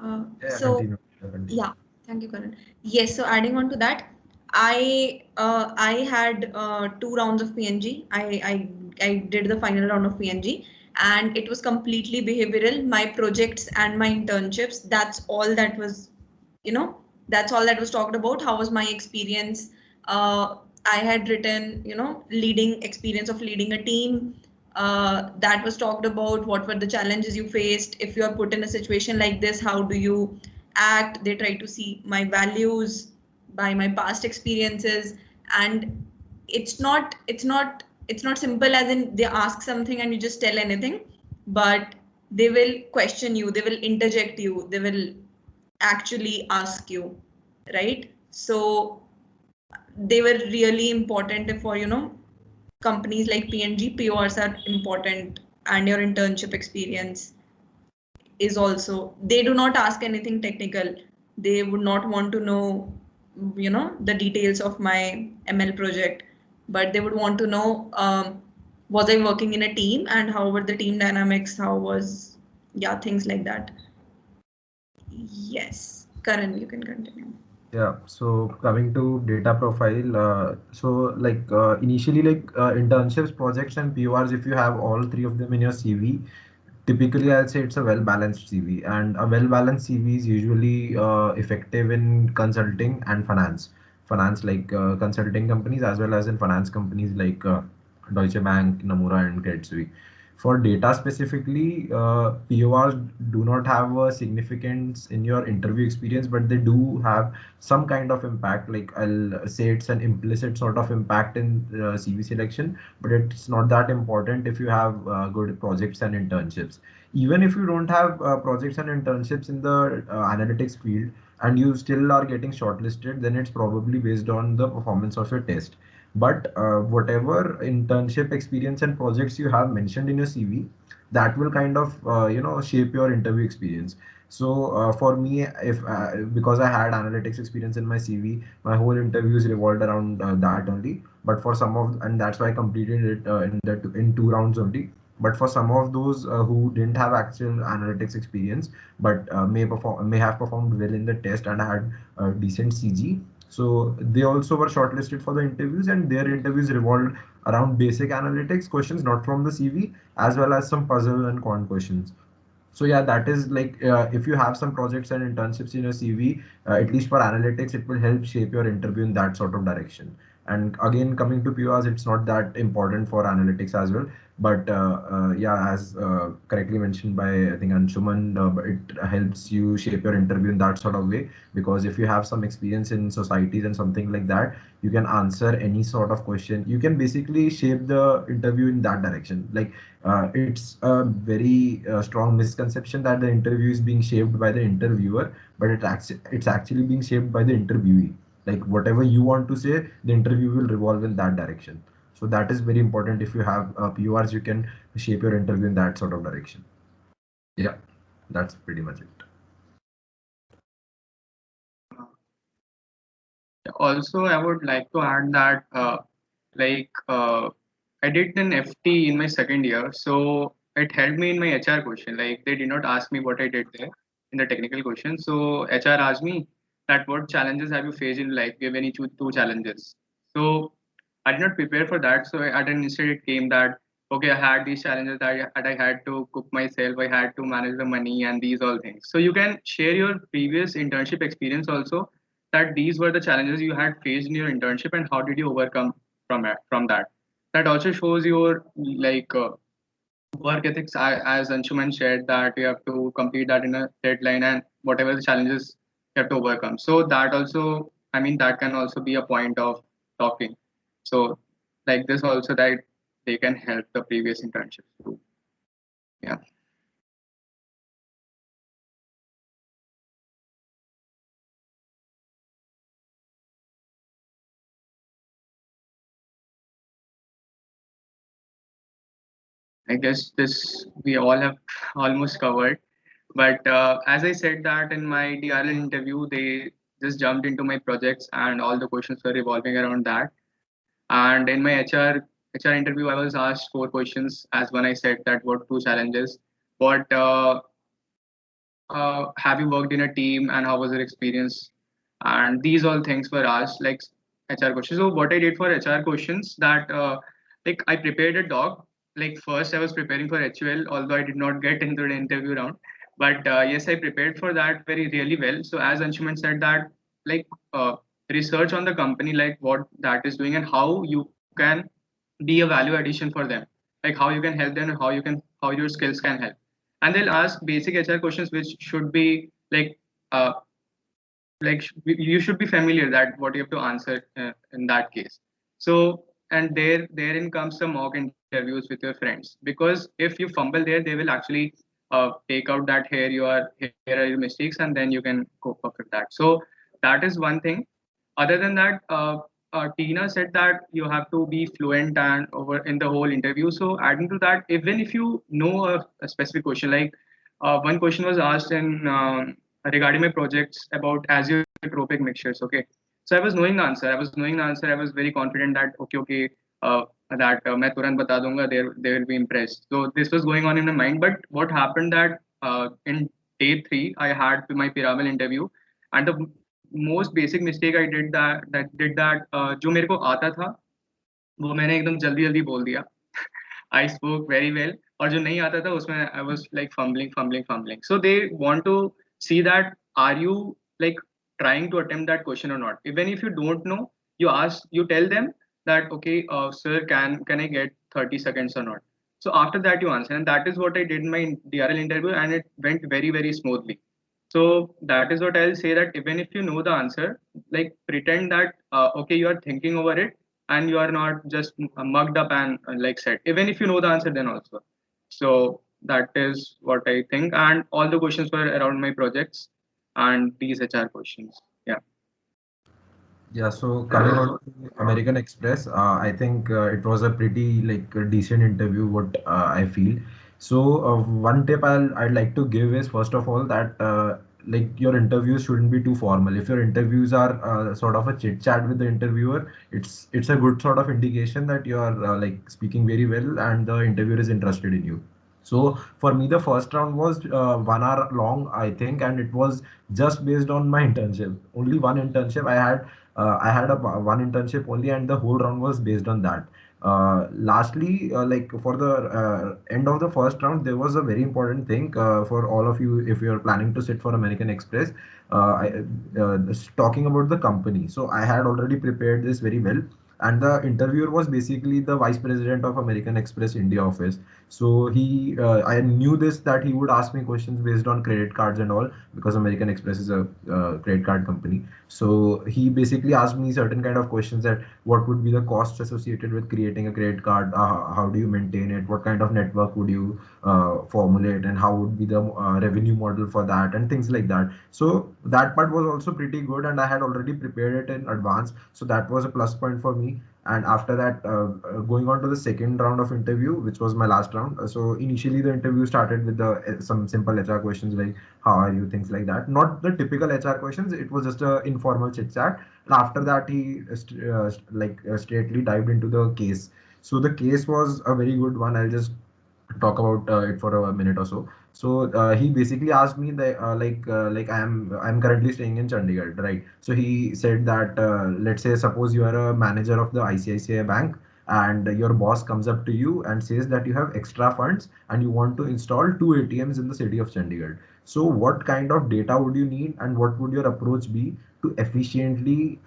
Yeah, so continue. Yeah, continue. yeah, thank you, Karan. Yes, so adding on to that, I had 2 rounds of PNG. I did the final round of PNG, and it was completely behavioral. My projects and my internships, that's all that was, you know, that's all that was talked about. How was my experience? I had written, leading experience of leading a team. That was talked about. What were the challenges you faced? If you are put in a situation like this, how do you act? They try to see my values by my past experiences, and it's not simple as in they ask something and you just tell anything, but they will question you, they will interject you, they will actually ask you, right? So they were really important for companies like PNG. PORs are important, and your internship experience is also. They do not ask anything technical. They would not want to know, the details of my ML project, but they would want to know, was I working in a team and how were the team dynamics? How was, yeah, things like that. Yes, Karan, you can continue. Yeah, so coming to data profile, so like initially like internships, projects, and PORs, if you have all three of them in your CV, typically I'll say it's a well-balanced CV, and a well-balanced CV is usually effective in consulting and finance. Finance like consulting companies as well as in finance companies like Deutsche Bank, Nomura, and Credit Suisse. For data specifically, PORs do not have a significance in your interview experience, but they do have some kind of impact. Like I'll say it's an implicit sort of impact in CV selection, but it's not that important if you have good projects and internships. Even if you don't have projects and internships in the analytics field, and you still are getting shortlisted, then it's probably based on the performance of your test. But whatever internship experience and projects you have mentioned in your CV, that will kind of shape your interview experience. So for me, if because I had analytics experience in my CV, my whole interviews revolved around that only. But for some of, and that's why I completed it in 2 rounds only. But for some of those who didn't have actual analytics experience, but may have performed well in the test and had decent CG, so they also were shortlisted for the interviews, and their interviews revolved around basic analytics questions, not from the CV, as well as some puzzle and quant questions. So yeah, that is like if you have some projects and internships in your CV, at least for analytics, it will help shape your interview in that sort of direction. And again, coming to PORs, it's not that important for analytics as well. But yeah, as correctly mentioned by I think Anshuman, it helps you shape your interview in that sort of way, because if you have some experience in societies and something like that, you can answer any sort of question. You can basically shape the interview in that direction. Like it's a very strong misconception that the interview is being shaped by the interviewer, but it's actually being shaped by the interviewee. Like whatever you want to say, the interview will revolve in that direction. So that is very important. If you have PORs, you can shape your interview in that sort of direction. Yeah, that's pretty much it. Also, I would like to add that like I did an FT in my second year, so it helped me in my HR question. Like they did not ask me what I did there in the technical question. So HR asked me that what challenges have you faced in life? Give any two challenges. So I did not prepare for that. So at an instead it came that okay, I had these challenges that I had to cook myself, I had to manage the money and these all things. So you can share your previous internship experience also, that these were the challenges you had faced in your internship and how did you overcome from that. That also shows your like work ethics, as Anshuman shared, that you have to complete that in a deadline and whatever the challenges you have to overcome. So that also, I mean, that can also be a point of talking. So like this also, that they can help the previous internships too. Yeah. I guess this we all have almost covered. But as I said that in my DRL interview, they just jumped into my projects and all the questions were revolving around that. And in my HR interview, I was asked 4 questions. As when I said that what 2 challenges, what have you worked in a team and how was your experience? And these all things were asked like HR questions. So what I did for HR questions, that like I prepared a doc. Like first I was preparing for HUL, although I did not get into the interview round. But yes, I prepared for that very really well. So as Anshuman said that like research on the company, like what that is doing and how you can be a value addition for them, like how you can help them and how your skills can help. And they'll ask basic HR questions which should be uh, you should be familiar that what you have to answer in that case. So and therein comes the mock interviews with your friends, because if you fumble there, they will actually take out that here are your mistakes and then you can cope up with that. So that is one thing. Other than that, Tina said that you have to be fluent and over in the whole interview. So adding to that, even if you know a specific question, like one question was asked in regarding my projects about azeotropic mixtures. Okay, so I was knowing the answer. I was very confident that okay, that मैं तुरंत बता दूंगा. They will be impressed. So this was going on in my mind. But what happened that in day 3, I had my pyramid interview, and the most basic mistake I did that जो मेरे को आता था वो मैंने एकदम जल्दी जल्दी बोल दिया. I spoke very well. और जो नहीं आता था उसमें I was like fumbling. So they want to see that are you like trying to attempt that question or not. Even if you don't know, you tell them that okay, sir, can I get 30 seconds or not. So after that you answer, and that is what I did in my DRL interview, and it went very smoothly. So that is what I'll say, that even if you know the answer, like pretend that okay, you are thinking over it and you are not just mugged up and like said, even if you know the answer then also. So that is what I think, and all the questions were around my projects. and these HR questions. Yeah. Yeah, so coming on to American Express, I think it was a pretty like a decent interview, what I feel. So one tip I'd like to give is first of all that like your interviews shouldn't be too formal. If your interviews are sort of a chit chat with the interviewer, it's a good sort of indication that you are like speaking very well and the interviewer is interested in you. So for me, the first round was 1 hour long, I think, and it was just based on my internship. Only one internship I had one internship only, and the whole round was based on that. Lastly, like for the end of the first round, there was a very important thing for all of you if you are planning to sit for American Express. Talking about the company, so I had already prepared this very well, and the interviewer was basically the vice president of American Express India office. So I knew this that he would ask me questions based on credit cards and all because American Express is a credit card company. So he basically asked me certain kind of questions that what would be the costs associated with creating a credit card, how do you maintain it, what kind of network would you formulate, and how would be the revenue model for that, and things like that. So that part was also pretty good, and I had already prepared it in advance, so that was a plus point for me. And after that, going on to the second round of interview, which was my last round. So initially the interview started with some simple HR questions like how are you, things like that, not the typical HR questions. It was just a informal chit chat, and after that he straightly dived into the case. So the case was a very good one. I'll just talk about it for a minute or so. So he basically asked me that like I'm currently staying in Chandigarh, right? So he said that let's say suppose you are a manager of the ICICI Bank, and your boss comes up to you and says that you have extra funds and you want to install two ATMs in the city of Chandigarh. So what kind of data would you need, and what would your approach be to efficiently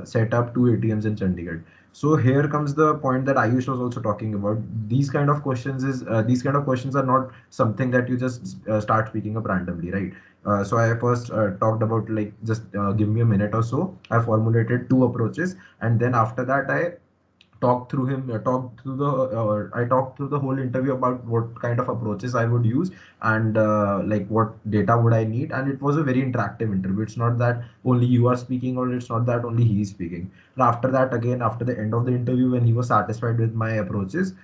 set up two ATMs in Chandigarh? So here comes the point that Ayush was also talking about. These kind of questions are not something that you just start speaking up randomly, right? So I first talked about like just give me a minute or so. I formulated two approaches, and then after that I talked through the whole interview about what kind of approaches I would use, and like what data would I need. And it was a very interactive interview. It's not that only you are speaking, or it's not that only he is speaking. And after that, again, after the end of the interview, when he was satisfied with my approaches,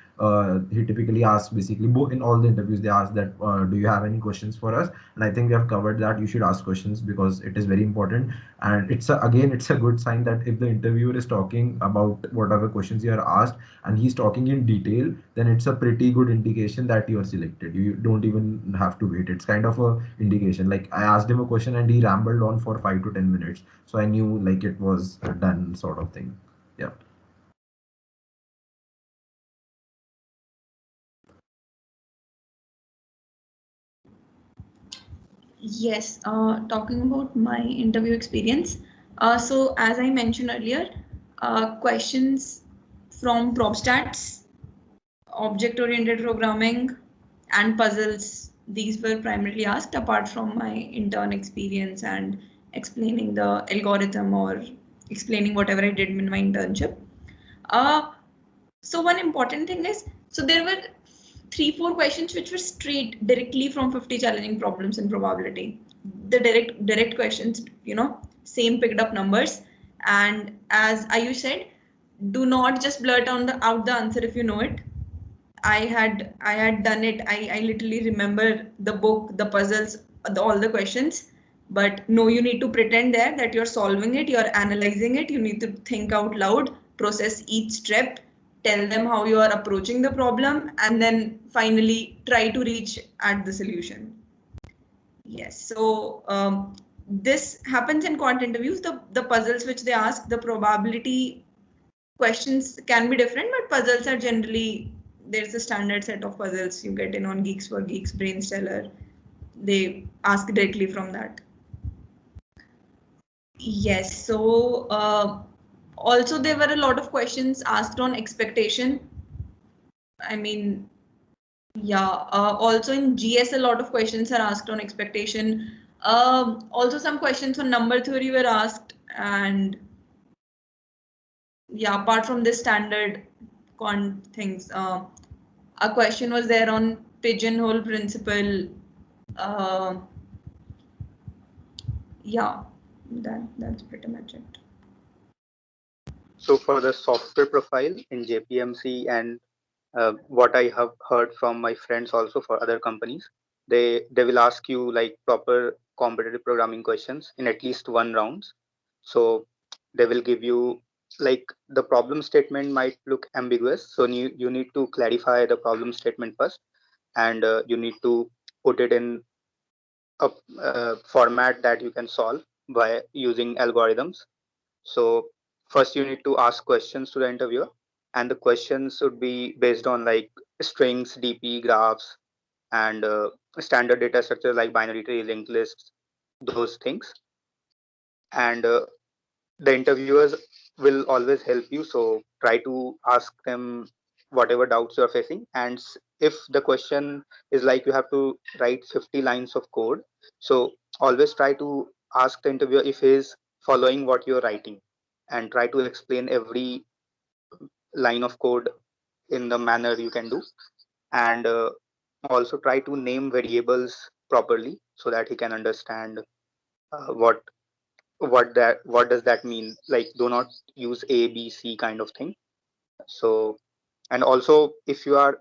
he typically asks, basically both in all the interviews they ask that do you have any questions for us? And I think we have covered that you should ask questions because it is very important. And it's a good sign that if the interviewer is talking about whatever questions you are asked and he's talking in detail, then it's a pretty good indication that you are selected. You don't even have to wait. It's kind of a indication. Like I asked him a question and he rambled on for 5 to 10 minutes, so I knew like it was a done sort of thing. Yeah. Yes, talking about my interview experience. So as I mentioned earlier, questions from PropStats, object-oriented programming, and puzzles. These were primarily asked apart from my intern experience and explaining the algorithm or explaining whatever I did in my internship. So one important thing is, so there were 3-4 questions which were straight directly from 50 challenging problems in probability. The direct questions, same picked up numbers. And as Ayush said, do not just blurt out the answer if you know it. I had done it. I literally remember the book, the puzzles, all the questions. But no, you need to pretend there that you're solving it, you're analyzing it. You need to think out loud, process each step, tell them how you are approaching the problem, and then finally try to reach at the solution. Yes. So this happens in quant interviews. The puzzles which they ask, the probability questions can be different, but puzzles are generally, there's a standard set of puzzles you get in on Geeks for Geeks, Brainsteller. They ask directly from that. Yes. So also there were a lot of questions asked on expectation. I mean, yeah. Also in GS, a lot of questions are asked on expectation. Also some questions on number theory were asked, and yeah, apart from this standard quant things, a question was there on pigeonhole principle. yeah, that's pretty much it. So for the software profile in JPMC and what I have heard from my friends also for other companies, they will ask you like proper competitive programming questions in at least one rounds. So they will give you like the problem statement might look ambiguous, so you need to clarify the problem statement first, and you need to put it in a format that you can solve by using algorithms. So first you need to ask questions to the interviewer, and the questions should be based on like strings, DP, graphs, and standard data structures like binary tree, linked lists, those things. And the interviewers will always help you. So try to ask them whatever doubts you're facing. And if the question is like you have to write 50 lines of code, so always try to ask the interviewer if he is following what you're writing, and try to explain every line of code in the manner you can do. And also try to name variables properly so that he can understand what does that mean. Like, do not use A, B, C kind of thing. So, and also if you are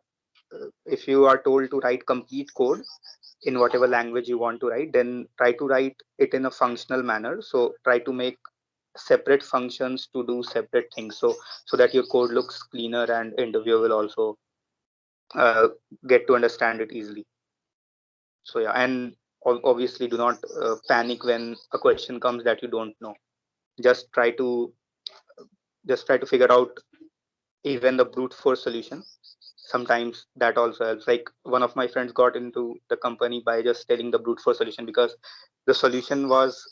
told to write complete code in whatever language you want to write, then try to write it in a functional manner. So try to make separate functions to do separate things, so that your code looks cleaner and interviewer will also uh, get to understand it easily. So yeah, and obviously do not panic when a question comes that you don't know. Just try to figure out even the brute force solution. Sometimes that also helps. Like, one of my friends got into the company by just telling the brute force solution, because the solution was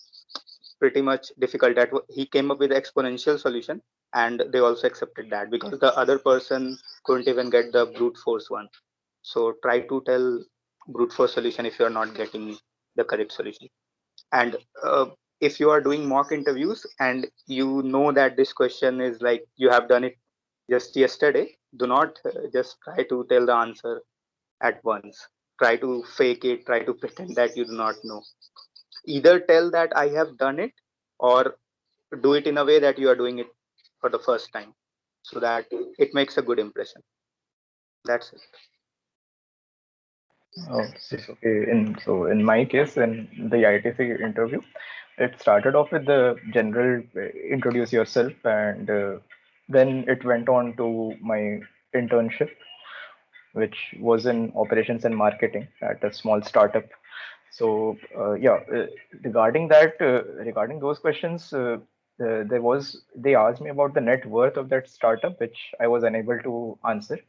pretty much difficult. That he came up with the exponential solution, and they also accepted that because the other person couldn't even get the brute force one. So try to tell brute force solution if you are not getting the correct solution. And if you are doing mock interviews and you know that this question is like you have done it just yesterday, do not just try to tell the answer at once. Try to fake it, try to pretend that you do not know. Either tell that I have done it, or do it in a way that you are doing it for the first time, so that it makes a good impression. That's it. Oh, okay. In my case, in the ITC interview, it started off with the general introduce yourself, and then it went on to my internship, which was in operations and marketing at a small startup. So regarding that, regarding those questions, they asked me about the net worth of that startup, which I was unable to answer.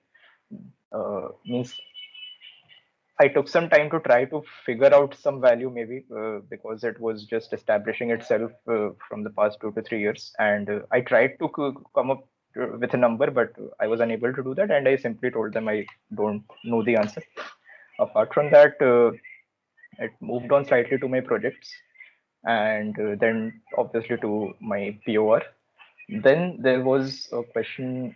Means I took some time to try to figure out some value, maybe because it was just establishing itself from the past 2 to 3 years, and I tried to come up with a number, but I was unable to do that, and I simply told them I don't know the answer. Apart from that, it moved on slightly to my projects, and then obviously to my POR. Then there was a question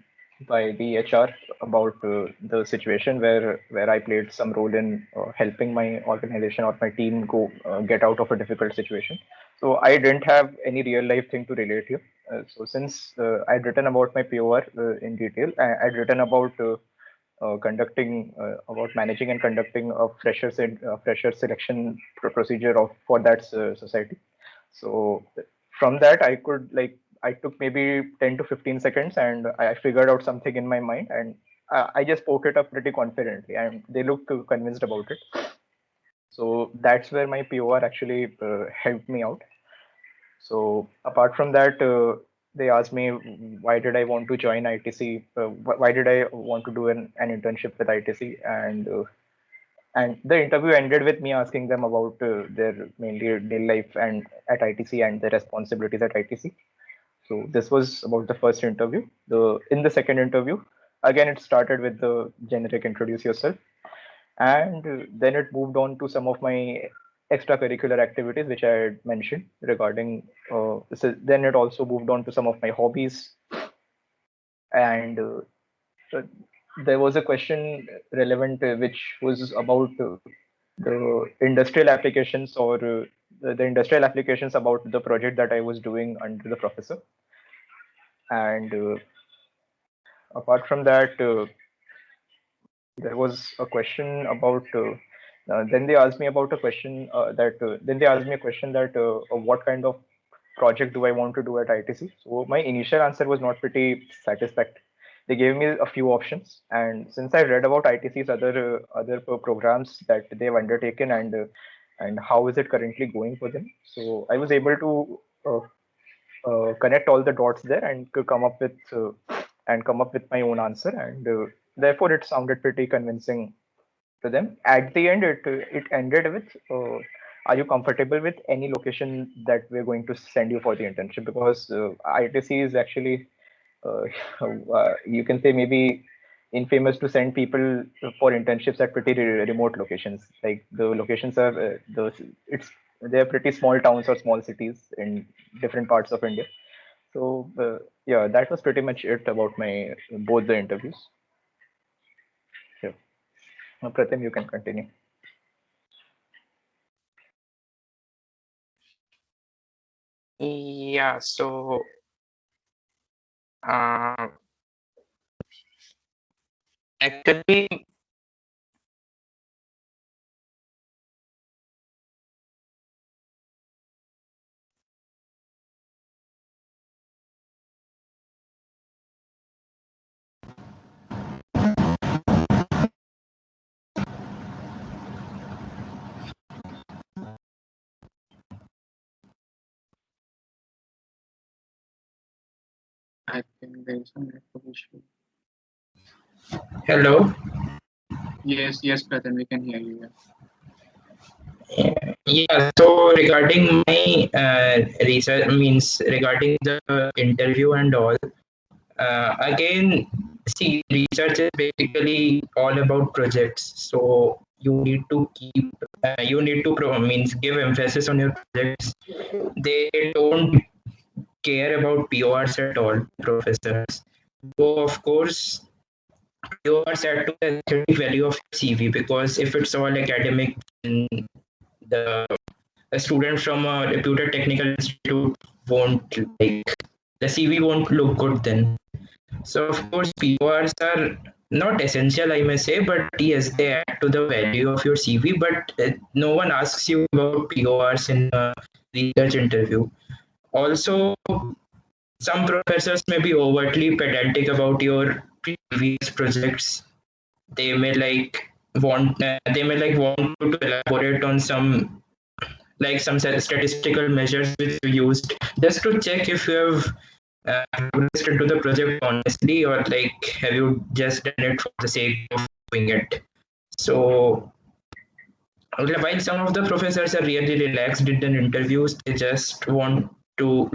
by the HR about the situation where I played some role in helping my organization or my team go get out of a difficult situation. So I didn't have any real life thing to relate here. So since I'd written about my POR in detail, I'd written about managing and conducting a fresher selection procedure for that society. So from that, I took maybe 10 to 15 seconds, and I figured out something in my mind, and I just spoke it up pretty confidently, and they looked convinced about it. So that's where my POR actually helped me out. So apart from that, they asked me why did I want to join ITC? Why did I want to do an internship with ITC? And the interview ended with me asking them about their mainly daily life and at ITC and their responsibilities at ITC. So this was about the first interview. In the second interview, again it started with the generic introduce yourself, and then it moved on to some of my extracurricular activities which I had mentioned regarding. Then it also moved on to some of my hobbies, and so there was a question relevant which was about the industrial applications or the industrial applications about the project that I was doing under the professor. And apart from that, there was a question about. Then they asked me about a question then they asked me a question that what kind of project do I want to do at ITC? So my initial answer was not pretty satisfactory. They gave me a few options, and since I read about ITC's other programs that they've undertaken and how is it currently going for them, so I was able to connect all the dots there and to come up with my own answer, and therefore it sounded pretty convincing to them. At the end, it ended with, "Are you comfortable with any location that we're going to send you for the internship?" Because ITC is actually, uh, you can say, maybe infamous to send people for internships at pretty remote locations. Like the locations are they're pretty small towns or small cities in different parts of India. So yeah, that was pretty much it about my both the interviews. Yeah. Pratim, you can continue. Yeah, so uh, actually, I think there's some network issue. hello. Yes, Pratham, we can hear you. Yeah, so regarding my research, means regarding the interview and all, again, see, research is basically all about projects. So you need to means give emphasis on your projects. They don't care about PORs at all, professors. So of course, PORs add to the aesthetic value of CV, because if it's all academic, then the a student from a reputed technical institute won't like the CV won't look good then. So of course PORs are not essential, I may say, but yes, they add to the value of your CV. But no one asks you about PORs in a research interview. Also, some professors may be overtly pedantic about your previous projects. They may want you to elaborate on some statistical measures which you used, just to check if you have progressed into the project honestly, or like have you just done it for the sake of doing it. So while some of the professors are really relaxed in their interviews, they just want to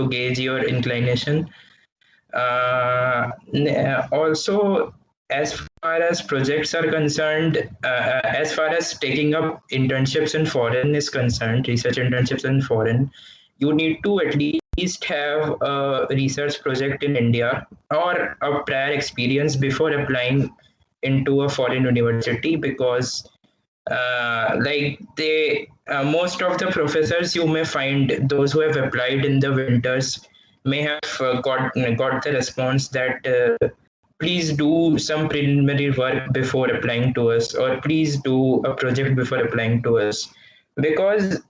gauge your inclination. Also, as far as projects are concerned, as far as taking up internships in foreign is concerned, research internships in foreign, you need to at least have a research project in India or a prior experience before applying into a foreign university, because most of the professors you may find, those who have applied in the winters, may have got the response that please do some preliminary work before applying to us, or please do a project before applying to us, because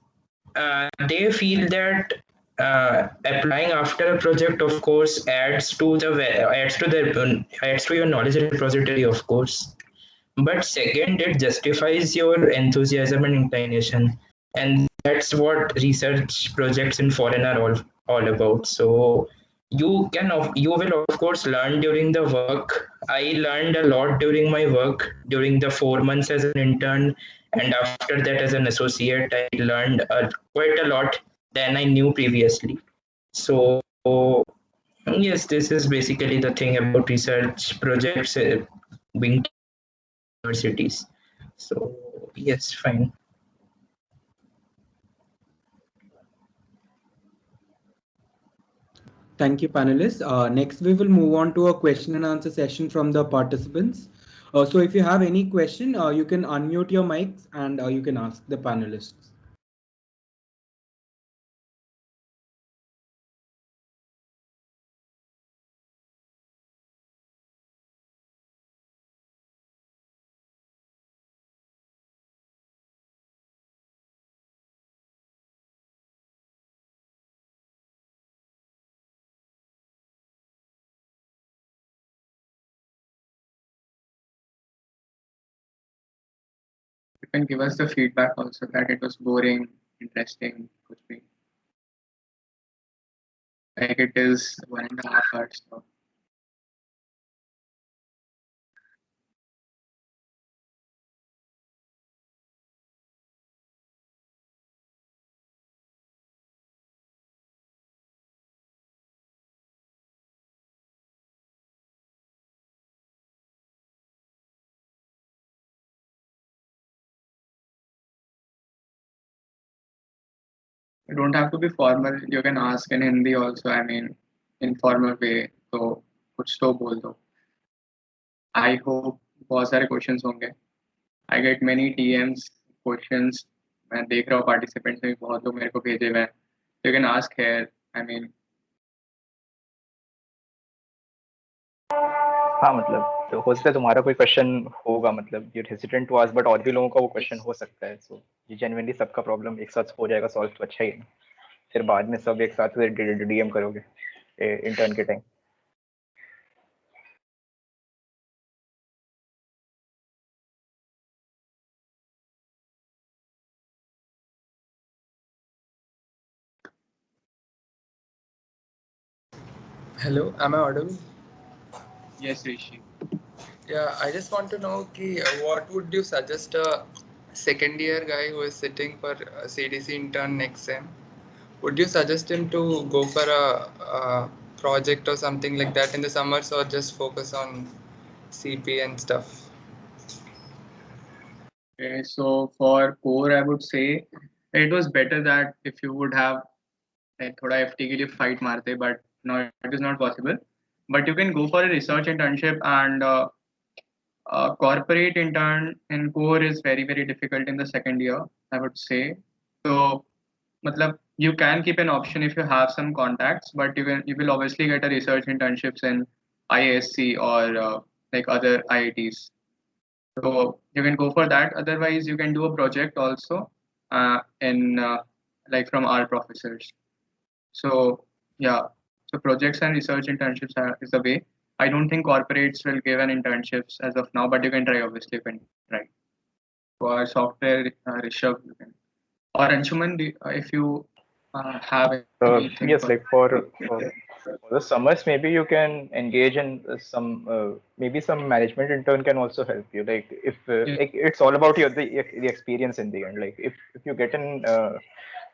they feel that applying after a project, of course, adds to your knowledge repository, of course, but second, it justifies your enthusiasm and inclination, and that's what research projects in foreign are all about. So you will of course learn during the work. I learned a lot during my work during the 4 months as an intern, and after that as an associate, I learned quite a lot than I knew previously. So yes, this is basically the thing about research projects being universities. So yes, fine. Thank you, panelists. Next, we will move on to a question and answer session from the participants. So if you have any question, you can unmute your mics and you can ask the panelists. You can give us the feedback also that it was boring, interesting, could be. Like it is 1.5 hours. So. You don't have to be formal. You can ask in Hindi also. I mean, informal way. तो कुछ तो बोल दो. I hope बहुत सारे questions होंगे. I get many DMs questions. मैं देख रहा हूँ participants में भी बहुत लोग मेरे को भेजे हुए हैं. You can ask here. I mean, हाँ मतलब तो हो सकता है तुम्हारा कोई क्वेश्चन होगा, मतलब you're hesitant to ask, but और भी लोगों का वो क्वेश्चन हो सकता है. सो ये जेन्युइनली सबका प्रॉब्लम एक साथ हो जाएगा सॉल्व तो अच्छा ही है. फिर बाद में सब एक साथ डीएम करोगे इंटर्न के time. Hello, am I audible? yes, Rishi. Yeah, I just want to know what would you suggest a second year guy who is sitting for a CDC intern next sem? Would you suggest him to go for a project or something like that in the summers, or just focus on CP and stuff? Okay, so for core, I would say it was better that if you would have like थोड़ा FT के लिए fight मारते, but no, it is not possible. But you can go for a research internship, and corporate intern in core is very, very difficult in the second year, I would say. So matlab, you can keep an option if you have some contacts, but you will obviously get a research internships in IISc or like other IITs. So you can go for that. Otherwise, you can do a project also in like from our professors. So yeah, so projects and research internships is the way. I don't think corporates will give an internships as of now, but you can try. Obviously, you can try. For software, Rishabh, you can. Or Anshuman, if you have anything. Yes, like for the summers, maybe you can engage in some maybe some management intern can also help you. Like if like it's all about the experience in the end. Like if you get an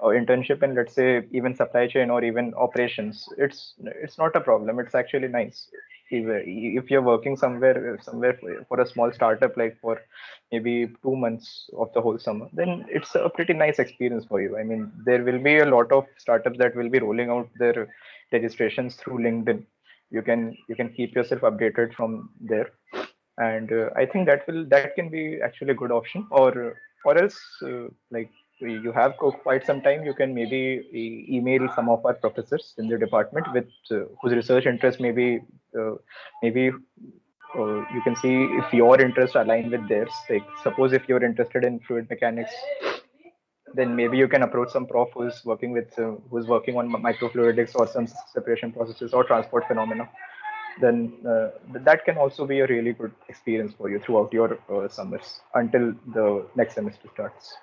internship in, let's say, even supply chain or even operations, it's not a problem. It's actually nice. If you're working somewhere for a small startup, like for maybe 2 months of the whole summer, then it's a pretty nice experience for you. I mean, there will be a lot of startups that will be rolling out their registrations through LinkedIn. You can keep yourself updated from there, and I think that can be actually a good option. Or else, like you have quite some time, you can maybe email some of our professors in the department with whose research interest maybe you can see if your interests align with theirs. Like suppose if you're interested in fluid mechanics, then maybe you can approach some prof who's working on microfluidics or some separation processes or transport phenomena. Then that can also be a really good experience for you throughout your summers until the next semester starts.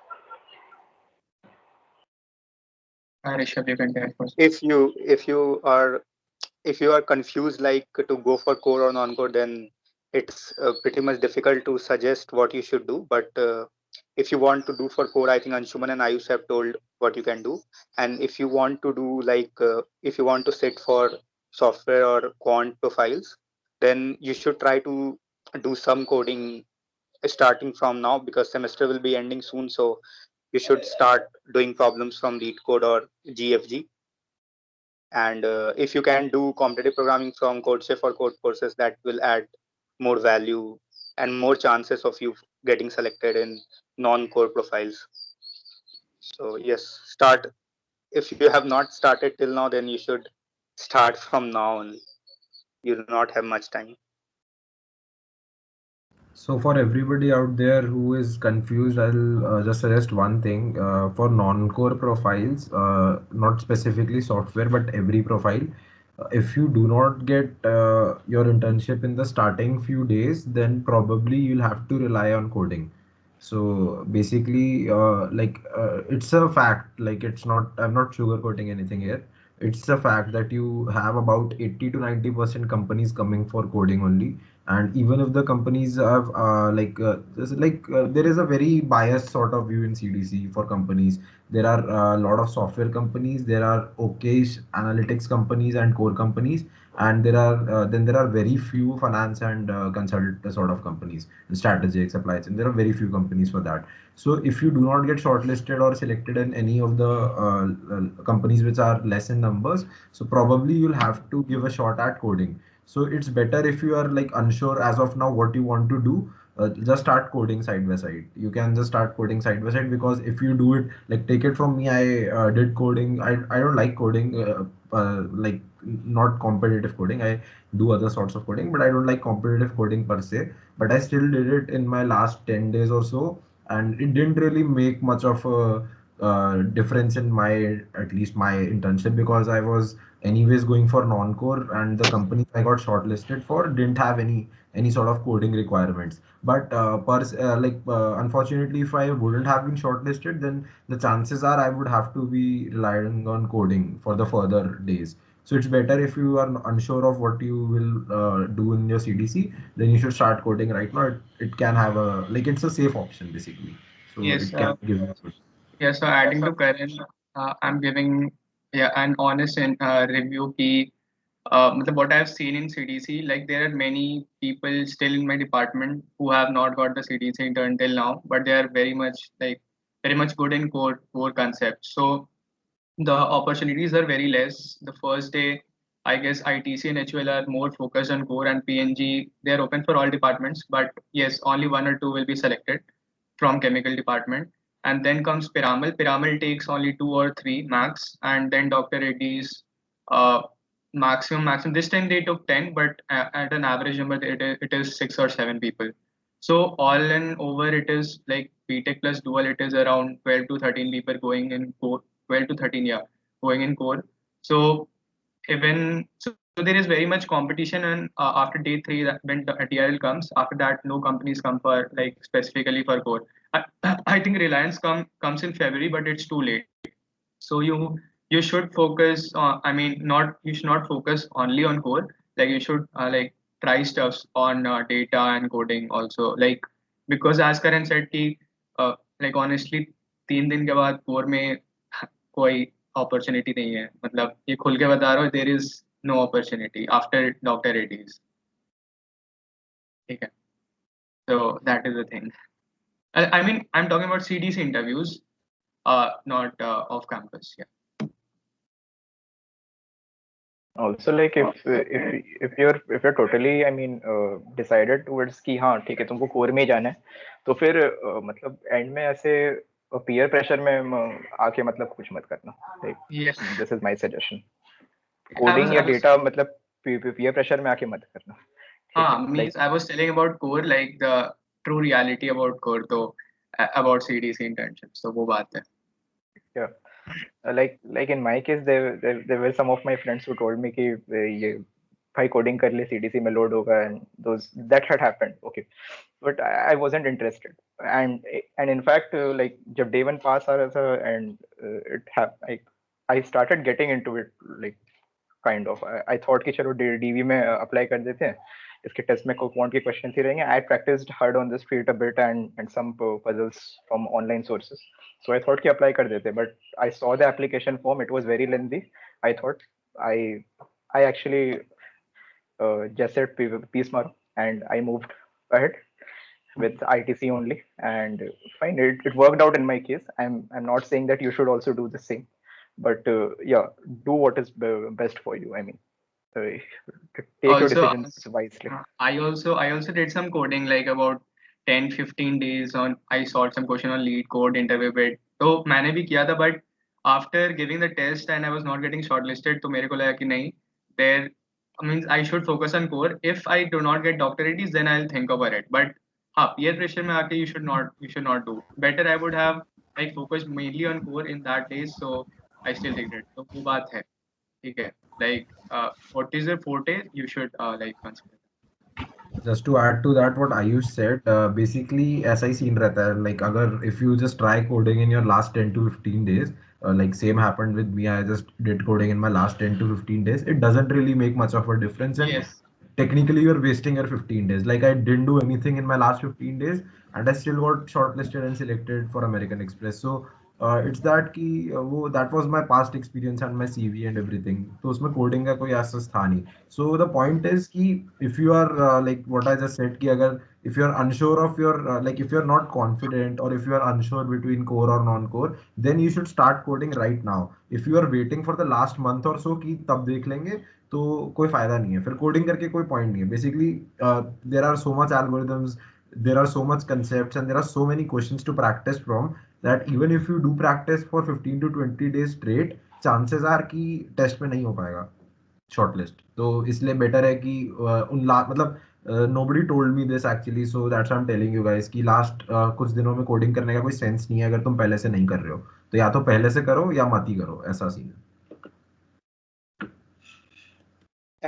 Rishabh, you can tell first. If you are confused like to go for core or non-core, then it's pretty much difficult to suggest what you should do. But if you want to do for core, I think Anshuman and Ayush have told what you can do. And if you want to do like if you want to sit for software or quant profiles, then you should try to do some coding starting from now, because semester will be ending soon. So you should start doing problems from LeetCode or GFG. And if you can do competitive programming from CodeChef or Code Courses, that will add more value and more chances of you getting selected in non-core profiles. So yes, start. If you have not started till now, then you should start from now on. You do not have much time. So for everybody out there who is confused, I'll just suggest one thing. For non-core profiles, not specifically software, but every profile, if you do not get your internship in the starting few days, then probably you'll have to rely on coding. So basically, it's a fact. Like it's not. I'm not sugarcoating anything here. It's a fact that you have about 80 to 90% companies coming for coding only. And even if the companies have there is a very biased sort of view in CDC for companies. There are a lot of software companies. There are okay analytics companies and core companies, and there are very few finance and consult sort of companies, strategic supply chain. There are very few companies for that. So if you do not get shortlisted or selected in any of the companies which are less in numbers, so probably you'll have to give a shot at coding. So it's better if you are like unsure as of now what you want to do, just start coding side by side. You can just start coding side by side, because if you do it, like take it from me, I did coding. I don't like coding, like not competitive coding. I do other sorts of coding, but I don't like competitive coding per se. But I still did it in my last 10 days or so, and it didn't really make much of a difference in my, at least my internship, because I was anyways going for non-core, and the company I got shortlisted for didn't have any sort of coding requirements. But unfortunately, if I wouldn't have been shortlisted, then the chances are I would have to be relying on coding for the further days. So it's better, if you are unsure of what you will do in your CDC, then you should start coding right now. It can have a, like, it's a safe option basically. So Yes. it can give you a good. Yeah. So adding to Karan, I'm giving an honest review. What I've seen in CDC, like there are many people still in my department who have not got the CDC intern till now, but they are very much good in core concepts. So the opportunities are very less. The first day, I guess ITC and HUL are more focused on core, and PNG, they are open for all departments, but yes, only one or two will be selected from chemical department. And then comes Piramal. Piramal takes only two or three max, and then Dr. Reddy's uh, maximum. This time they took 10, but at an average number, it is 6 or 7 people. So all in over, it is like BTech plus dual, it is around 12 to 13 people going in core, 12 to 13, yeah, going in core. So so there is very much competition, and after day three, that when the TRL comes, after that no companies come for like specifically for core. I, I think Reliance comes in February, but it's too late. So you should focus on, I mean, not you should not focus only on core. Like you should like try stuffs on data and coding also. Like because as Karan said कि like honestly 3 दिन के बाद core में कोई opportunity नहीं है. मतलब ये खुल के बता रहा हूँ, there is no opportunity after Dr. Reddy's. ठीक है. So that is the thing. I mean, I'm talking about CDC interviews, not off campus. Yeah. Also, like if you're totally, I mean, decided towards कि हाँ ठीक है तुमको core में ही जाना है, तो फिर मतलब एंड में ऐसे पीयर प्रेशर में आके मतलब कुछ मत करना. Like Yes. this is my suggestion. Coding या डेटा मतलब पीयर प्रेशर में आके मत करना. Means I was telling about core, like the true reality about core, तो about CDC internships. So वो बात है. Yeah. Like in my case, there were some of my friends who told me कि ये भाई coding कर ले CDC में load होगा, and that had happened. Okay, but I wasn't interested, and in fact like जब day one pass आ रहा था, and I started getting into it, like kind of I thought कि चलो DV में apply कर देते हैं, इसके टेस्ट में quant के questions ही रहेंगे. I practiced hard on this field a bit, and some puzzles from online sources. So I thought कि apply कर देते, but I saw the application form. It was very lengthy. I thought I actually just said peace मारो, and I moved ahead with ITC only, and fine, it worked out in my case. I'm not saying that you should also do the same, but yeah, do what is best for you. I mean, take your decisions wisely. I also did some coding, like about 10-15 days on. I solved some question on lead code interview bit. तो मैंने भी किया था, but after giving the test and I was not getting shortlisted, तो मेरे को लगा कि नहीं, there means I should focus on core. If I do not get doctorates, then I'll think about it. But peer pressure में आके you should not do. Better I would have like focused mainly on core in that days. So I still did it. तो वो बात है. ठीक है. Like what is your forte, you should like consider. Just to add to that, what Ayush said, basically ऐसा ही scene रहता है. Like अगर if you just try coding in your last 10 to 15 days, like same happened with me. I just did coding in my last 10 to 15 days. It doesn't really make much of a difference, and Yes. technically you're wasting your 15 days. Like I didn't do anything in my last 15 days, and I still got shortlisted and selected for American Express. So it's that कि वो that was my past experience and my CV and everything. तो उसमें coding का कोई ऐसा था नहीं. So the point is कि if you are like what I just said कि अगर if you are unsure of your like if you are not confident or if you are unsure between core or non-core, then you should start coding right now. If you are waiting for the last month or so कि तब देख लेंगे तो कोई फायदा नहीं है. फिर कोडिंग करके कोई पॉइंट नहीं है. Basically there are so much algorithms, there are so much concepts, and there are so many questions to practice from, that even if you do practice for 15 to 20 days straight, chances are कि test में नहीं हो पाएगा shortlist. तो इसलिए better है कि मतलब nobody told me this actually, so that's why I'm telling you guys कि लास्ट कुछ दिनों में कोडिंग करने का कोई सेंस नहीं है अगर तुम पहले से नहीं कर रहे हो. तो या तो पहले से करो या मत ही करो, ऐसा सीन है.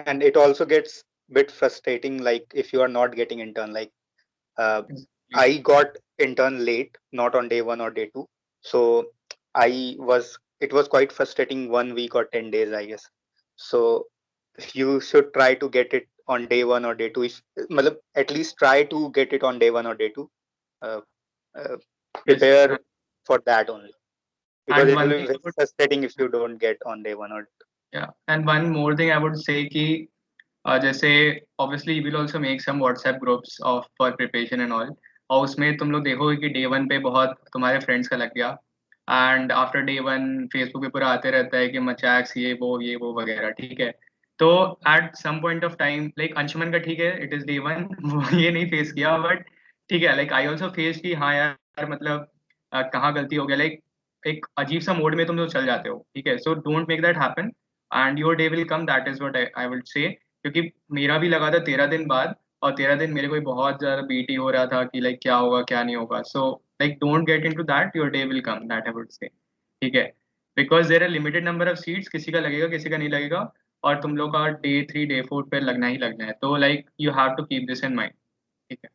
And it also gets bit frustrating, like if you are not getting intern. Like I got intern late, not on day 1 or day 2. So it was quite frustrating 1 week or 10 days, I guess. So you should try to get it on day 1 or day 2. If, matlab, at least try to get it on day 1 or day 2. Uh, prepare for that only, because And it one will thing be I very would, frustrating if you don't get on day 1 or 2. yeah, and one more thing I would say कि जैसे obviously you will also make some WhatsApp groups of for preparation and all, और उसमें तुम लोग देखोगे कि day 1 पे बहुत तुम्हारे friends का लग गया, and after day 1 Facebook पे पूरा आते रहता है कि मचैक्स ये वो वगैरह, ठीक है. तो at some point of time like Anshuman का ठीक है, it is day 1 वो ये नहीं face किया, but ठीक है, like I also faced कि हाँ यार मतलब कहाँ गलती हो गया, like एक अजीब सा मोड में तुम लोग चल जाते हो, ठीक है. So don't make that happen and your day will come, that is what I would से. क्योंकि मेरा भी लगा था 13 दिन बाद, और 13 दिन मेरे को बहुत ज्यादा बीटी हो रहा था कि लाइक क्या होगा क्या नहीं होगा. So like don't get into that, your day will come, that I would say, ठीक है. Because there are limited number of seats, किसी का लगेगा किसी का नहीं लगेगा, और तुम लोग का डे 3 डे 4 पे लगना ही लगना है. तो like you have to keep this in mind, ठीक है.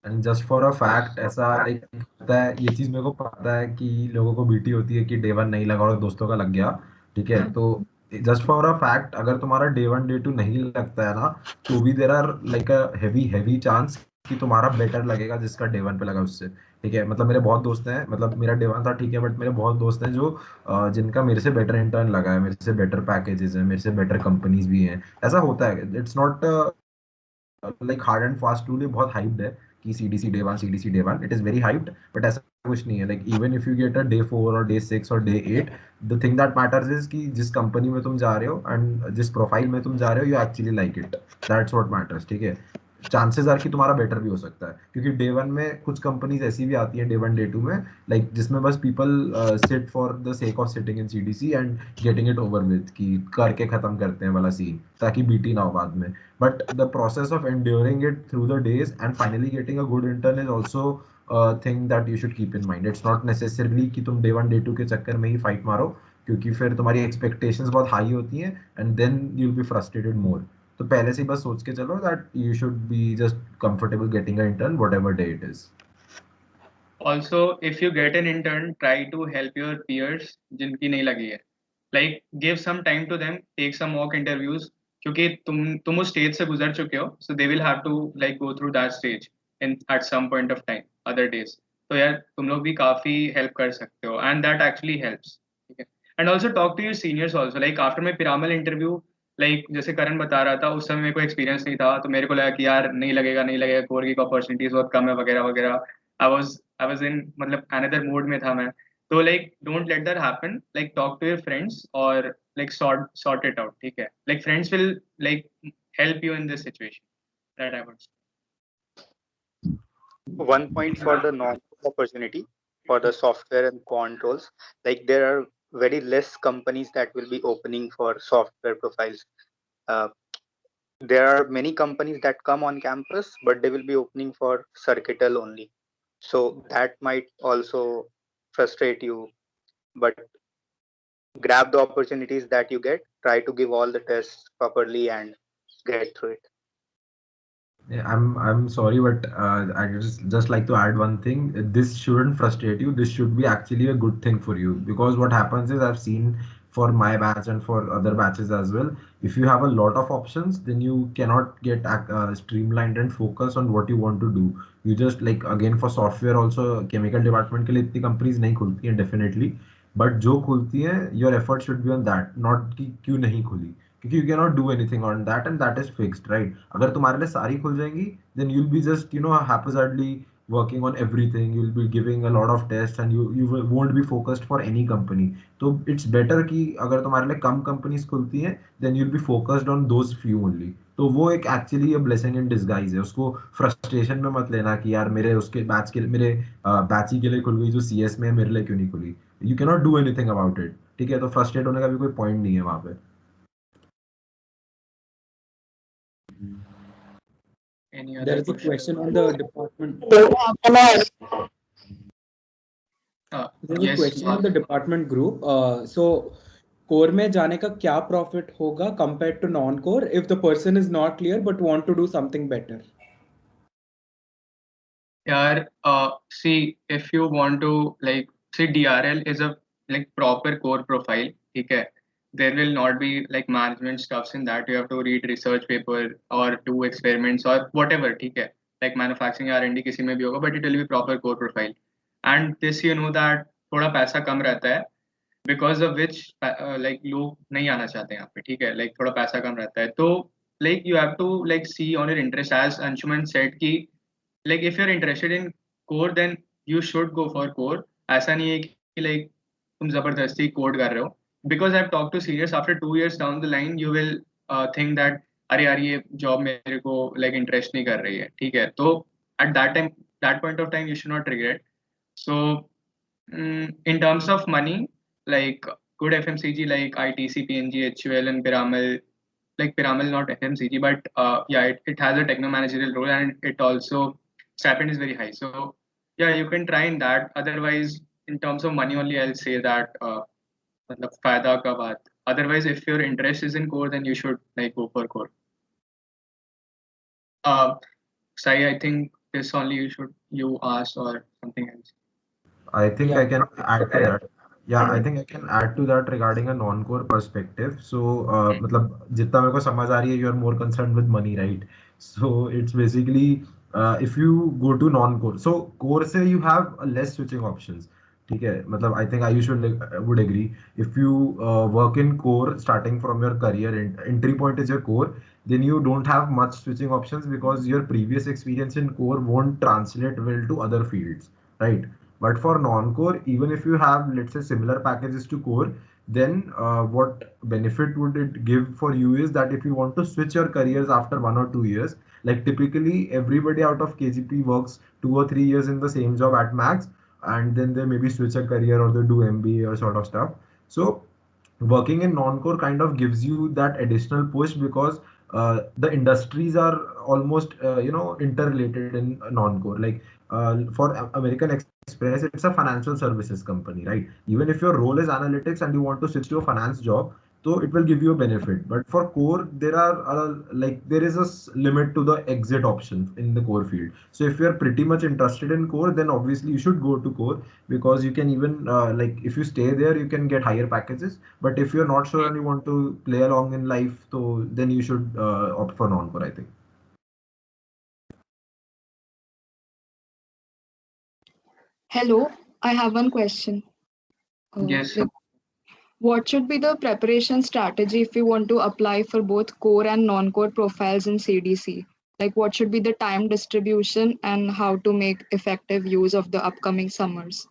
And just for a fact ऐसा लाइक होता है, ये चीज मेरे को पता है कि लोगों को बीटी होती है कि डे 1 नहीं लगा और दोस्तों का लग गया, ठीक है. तो जस्ट फॉर अ फैक्ट, अगर तुम्हारा डे 1 डे 2 नहीं लगता है ना, तो भी there are like a heavy chance कि तुम्हारा बेटर लगेगा जिसका डे 1 पे लगा उससे, ठीक है. मतलब मेरे बहुत दोस्त हैं, मतलब मेरा डे 1 था ठीक है, बट मेरे बहुत दोस्त हैं जो जिनका मेरे से बेटर इंटर्न लगा है, मेरे से बेटर पैकेजेस हैं, मेरे से बेटर कंपनीज भी हैं. ऐसा होता है. It's not like hard and fast rule. ये बहुत हाइप्ड है कि CDC day 1, CDC day 1, it is very hyped, but ऐसा कुछ नहीं है. Like even if you get a day 4 और डे 6 और day 8, the thing that matters is कि जिस कंपनी में तुम जा रहे हो एंड जिस प्रोफाइल में तुम जा रहे हो, you actually like it, that's what matters, ठीक है. चांसेस आर कि तुम्हारा बेटर भी हो सकता है, क्योंकि डे 1 में कुछ कंपनीज ऐसी भी आती हैं डे 1 डे 2 में, लाइक जिसमें बस people sit for the sake of sitting in CDC and getting it over with, कि करके खत्म करते हैं वाला सीन, ताकि बीटी ना हो बाद में. But the process of enduring it through the days and finally getting a good intern is also a thing that you should keep in mind. It's not necessarily कि तुम day 1 day 2 के चक्कर में ही fight मारो, क्योंकि फिर तुम्हारी expectations बहुत हाई होती हैं and then you will be frustrated more. तो पहले से ही बस सोच के चलो that you should be just comfortable getting an intern whatever day it is. Also, if you get an intern, try to help your peers जिनकी नहीं लगी है. Like give some time to them, take some mock interviews, क्योंकि तुम उस stage से गुजर चुके हो, so they will have to like go through that stage in at some point of time other days. तो यार तुम लोग भी काफी help कर सकते हो, and that actually helps, ठीक है. And also talk to your seniors also. Like after my Piramal interview, like जैसे करण बता रहा था, उस समय मेरे को एक्सपीरियंस नहीं था, तो मेरे को लगा कि यार नहीं लगेगा कोर की अपॉर्चुनिटीज बहुत कम है वगैरह वगैरह. आई वाज इन मतलब अनदर मोड में था मैं. तो like don't let that happen, like talk to your friends और लाइक सॉर्ट इट आउट, ठीक है. Like friends will like help you in this situation, that I would. One point for the non opportunity for the software and quant roles, like there are very less companies that will be opening for software profiles. Uh, there are many companies that come on campus, but they will be opening for Circuital only. So that might also frustrate you. But grab the opportunities that you get, try to give all the tests properly and get through it. Yeah, I'm sorry, but I just like to add one thing. This shouldn't frustrate you. This should be actually a good thing for you, because what happens is I've seen for my batch and for other batches as well. If you have a lot of options, then you cannot get streamlined and focus on what you want to do. You just like, again, for software also, chemical department के लिए इतनी companies नहीं खुलती हैं definitely, but जो खुलती हैं, your effort should be on that, not कि क्यों नहीं खुली, क्योंकि you cannot do anything on that and that is fixed, right? अगर तुम्हारे लिए सारी खुल जाएंगी, then you'll be just, haphazardly working on everything. You'll be giving a lot of tests and won't be focused for any company. तो it's better कि अगर तुम्हारे लिए कम companies खुलती हैं, then you'll be focused on those few only. तो वो एक एक्चुअली ब्लेसिंग इन डिसगाइज है। उसको फ्रस्ट्रेशन में मत लेना कि यार मेरे उसके बैच के मेरे बैच ही के लिए खुल गई जो सीएस में है, मेरे लिए क्यों नहीं खुली। You can not do anything about it, ठीक है? तो फ्रस्ट्रेट होने का भी कोई पॉइंट नहीं है वहां पे। Any There other is a question on the department. There's a yes, question on the department group. So core में जाने का क्या profit होगा compared to non-core if the person is not clear but want to do something better? Yeah, see, if you want to like, see, DRL is a like proper core profile. Okay, there will not be like management stuffs in that. You have to read research paper or do experiments or whatever. Okay, like manufacturing R&D किसी में भी होगा, but it will be proper core profile. And this you know that थोड़ा पैसा कम रहता है because of which like लोग नहीं आना चाहते हैं यहाँ पे, ठीक है, like थोड़ा पैसा कम रहता है, तो like you have to like see on your interest, as Anshuman said कि like if you're interested in core then you should go for core. ऐसा नहीं है कि like तुम जबरदस्ती कोड कर रहे हो, because I've talked to seniors after 2 years down the line you will think that अरे यार ये जॉब मेरे को like इंटरेस्ट नहीं कर रही है, ठीक है, तो at that time, that point of time you should not regret. So in terms of money, like good FMCG like ITC, PNG, HUL, and Piramal, like Piramal not FMCG, but yeah, it has a techno managerial role and it also stipend is very high. So yeah, you can try in that. Otherwise, in terms of money only, I'll say that मतलब फायदा का बात. Otherwise, if your interest is in core, then you should like go for core. Sai, I think this only you ask or something else. I think Yeah. I can add to that. Yeah, I think I can add to that regarding a non-core perspective. So, मतलब जितना मेरे को समझ आ रही है, you are more concerned with money, right? So it's basically if you go to non-core, so core से you have less switching options. ठीक है, मतलब I think Ayush would agree. If you work in core starting from your career, entry point is your core, then you don't have much switching options because your previous experience in core won't translate well to other fields, right? But for non-core, even if you have, let's say, similar packages to core, then what benefit would it give for you is that if you want to switch your careers after 1 or 2 years, like typically everybody out of KGP works 2 or 3 years in the same job at max, and then they maybe switch a career or they do MBA or sort of stuff. So working in non-core kind of gives you that additional push because the industries are almost interrelated in non-core. Like for American Express, it's a financial services company, right? Even if your role is analytics and you want to switch to a finance job, so it will give you a benefit. But for core, there are there is a limit to the exit options in the core field. So if you're pretty much interested in core, then obviously you should go to core because you can even like if you stay there, you can get higher packages. But if you're not sure and you want to play along in life, so then you should opt for non-core, I think. Hello, I have one question. Yes. Like, what should be the preparation strategy if we want to apply for both core and non-core profiles in CDC? Like, what should be the time distribution and how to make effective use of the upcoming summers?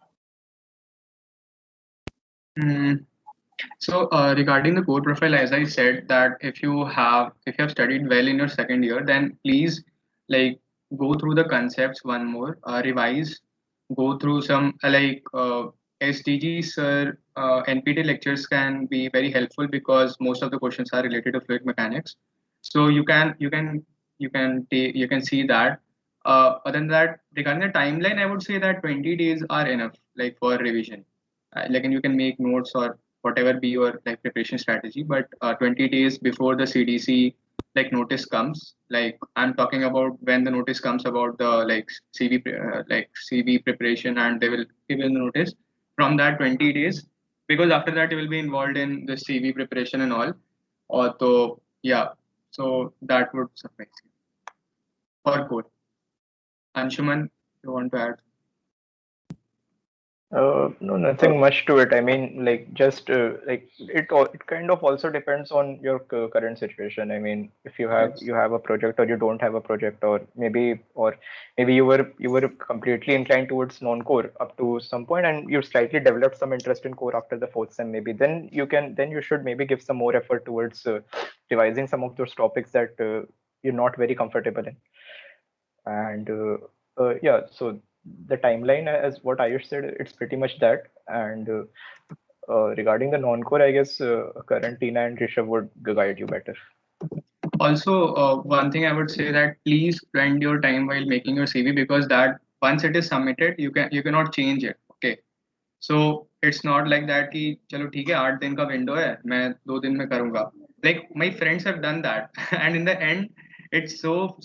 So regarding the core profile, as I said, that if you have studied well in your second year, then please like go through the concepts one more, revise, go through some SDGs, NPT lectures can be very helpful because most of the questions are related to fluid mechanics. So you can see that. Other than that, regarding the timeline, I would say that 20 days are enough, like for revision. Like, and you can make notes or whatever be your like preparation strategy, but 20 days before the CDC like notice comes. Like I'm talking about when the notice comes about the like CV preparation, and they will give you the notice from that 20 days, because after that you will be involved in the CV preparation and all. Or so yeah, so that would suffice for core. Anshuman, you want to add? No, nothing much to it. I mean, like just like it kind of also depends on your current situation. I mean, if Yes. you have a project or you don't have a project, or maybe you were completely inclined towards non-core up to some point, and you slightly developed some interest in core after the fourth sem. Maybe then you should maybe give some more effort towards revising some of those topics that you're not very comfortable in. And yeah, so the timeline, as what Ayush said, it's pretty much that. And regarding the non-core, I guess Karan, Tina, and Rishabh would guide you better. Also, one thing I would say that please spend your time while making your CV, because that once it is submitted, you cannot change it. Okay, so it's not like that कि चलो ठीक है 8 दिन का window है मैं 2 दिन में करूँगा. Like my friends have done that and in the end it's so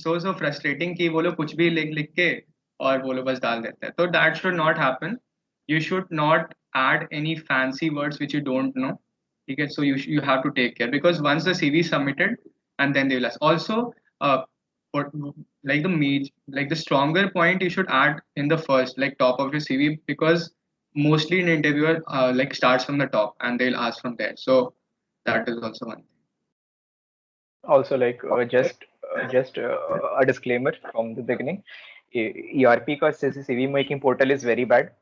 frustrating कि वो लोग कुछ भी लिख के और वो लोग बस डाल देते हैं. So that should not happen. You should not add any fancy words which you don't know. Okay, so you have to take care, because once the CV is submitted and then they will ask. Also, what like the stronger point you should add in the first like top of your CV, because mostly an interviewer like starts from the top and they'll ask from there. So that is also one thing. Also, like just a disclaimer from the beginning. ERP का CV making portal is very bad.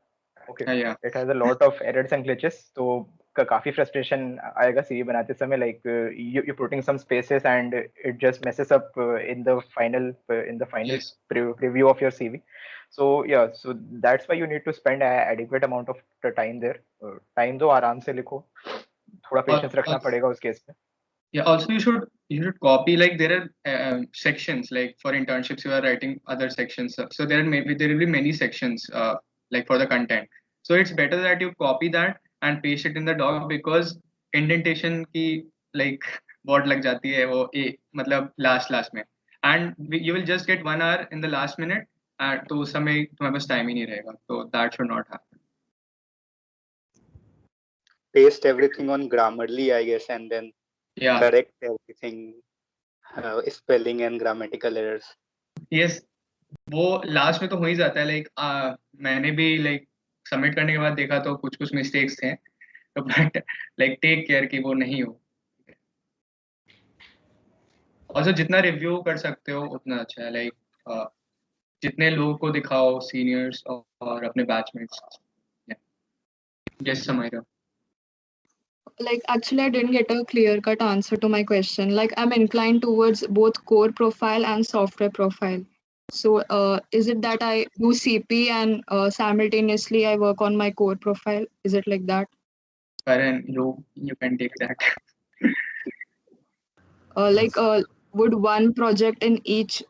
Okay, Yeah. it has a lot of errors and glitches. So काफी frustration आएगा CV बनाते समय, like you're putting some spaces and it just messes up in the final Yes. preview of your CV. So yeah, so that's why you need to spend a adequate amount of the time there. Time दो आराम से लिखो, थोड़ा patience रखना पड़ेगा उस case में. Yeah, also you should copy, like there are sections like for internships you are writing other sections, so there will be many sections like for the content, so it's better that you copy that and paste it in the doc, because indentation की like बहुत लग जाती है वो मतलब last में, and you will just get 1 hour in the last minute, तो उस समय तुम्हारे पास time ही नहीं रहेगा, so that should not happen. Paste everything on Grammarly, I guess, and then Yeah. correct everything, spelling and grammatical errors. Yes, वो last में तो हो ही जाता है. लाइक मैंने भी लाइक सबमिट करने के बाद देखा तो कुछ मिस्टेक्स थे, तो बट लाइक टेक केयर कि वो नहीं हो. और जितना रिव्यू कर सकते हो उतना अच्छा है. लाइक जितने लोगों को दिखाओ, सीनियर्स और अपने बैचमेट्स. यस समझ रहा हूँ. Like actually I didn't get a clear cut answer to my question. Like I'm inclined towards both core profile and software profile. So is it that I do CP and simultaneously I work on my core profile? Is it like that? Karan, you can take that. Like would one project in each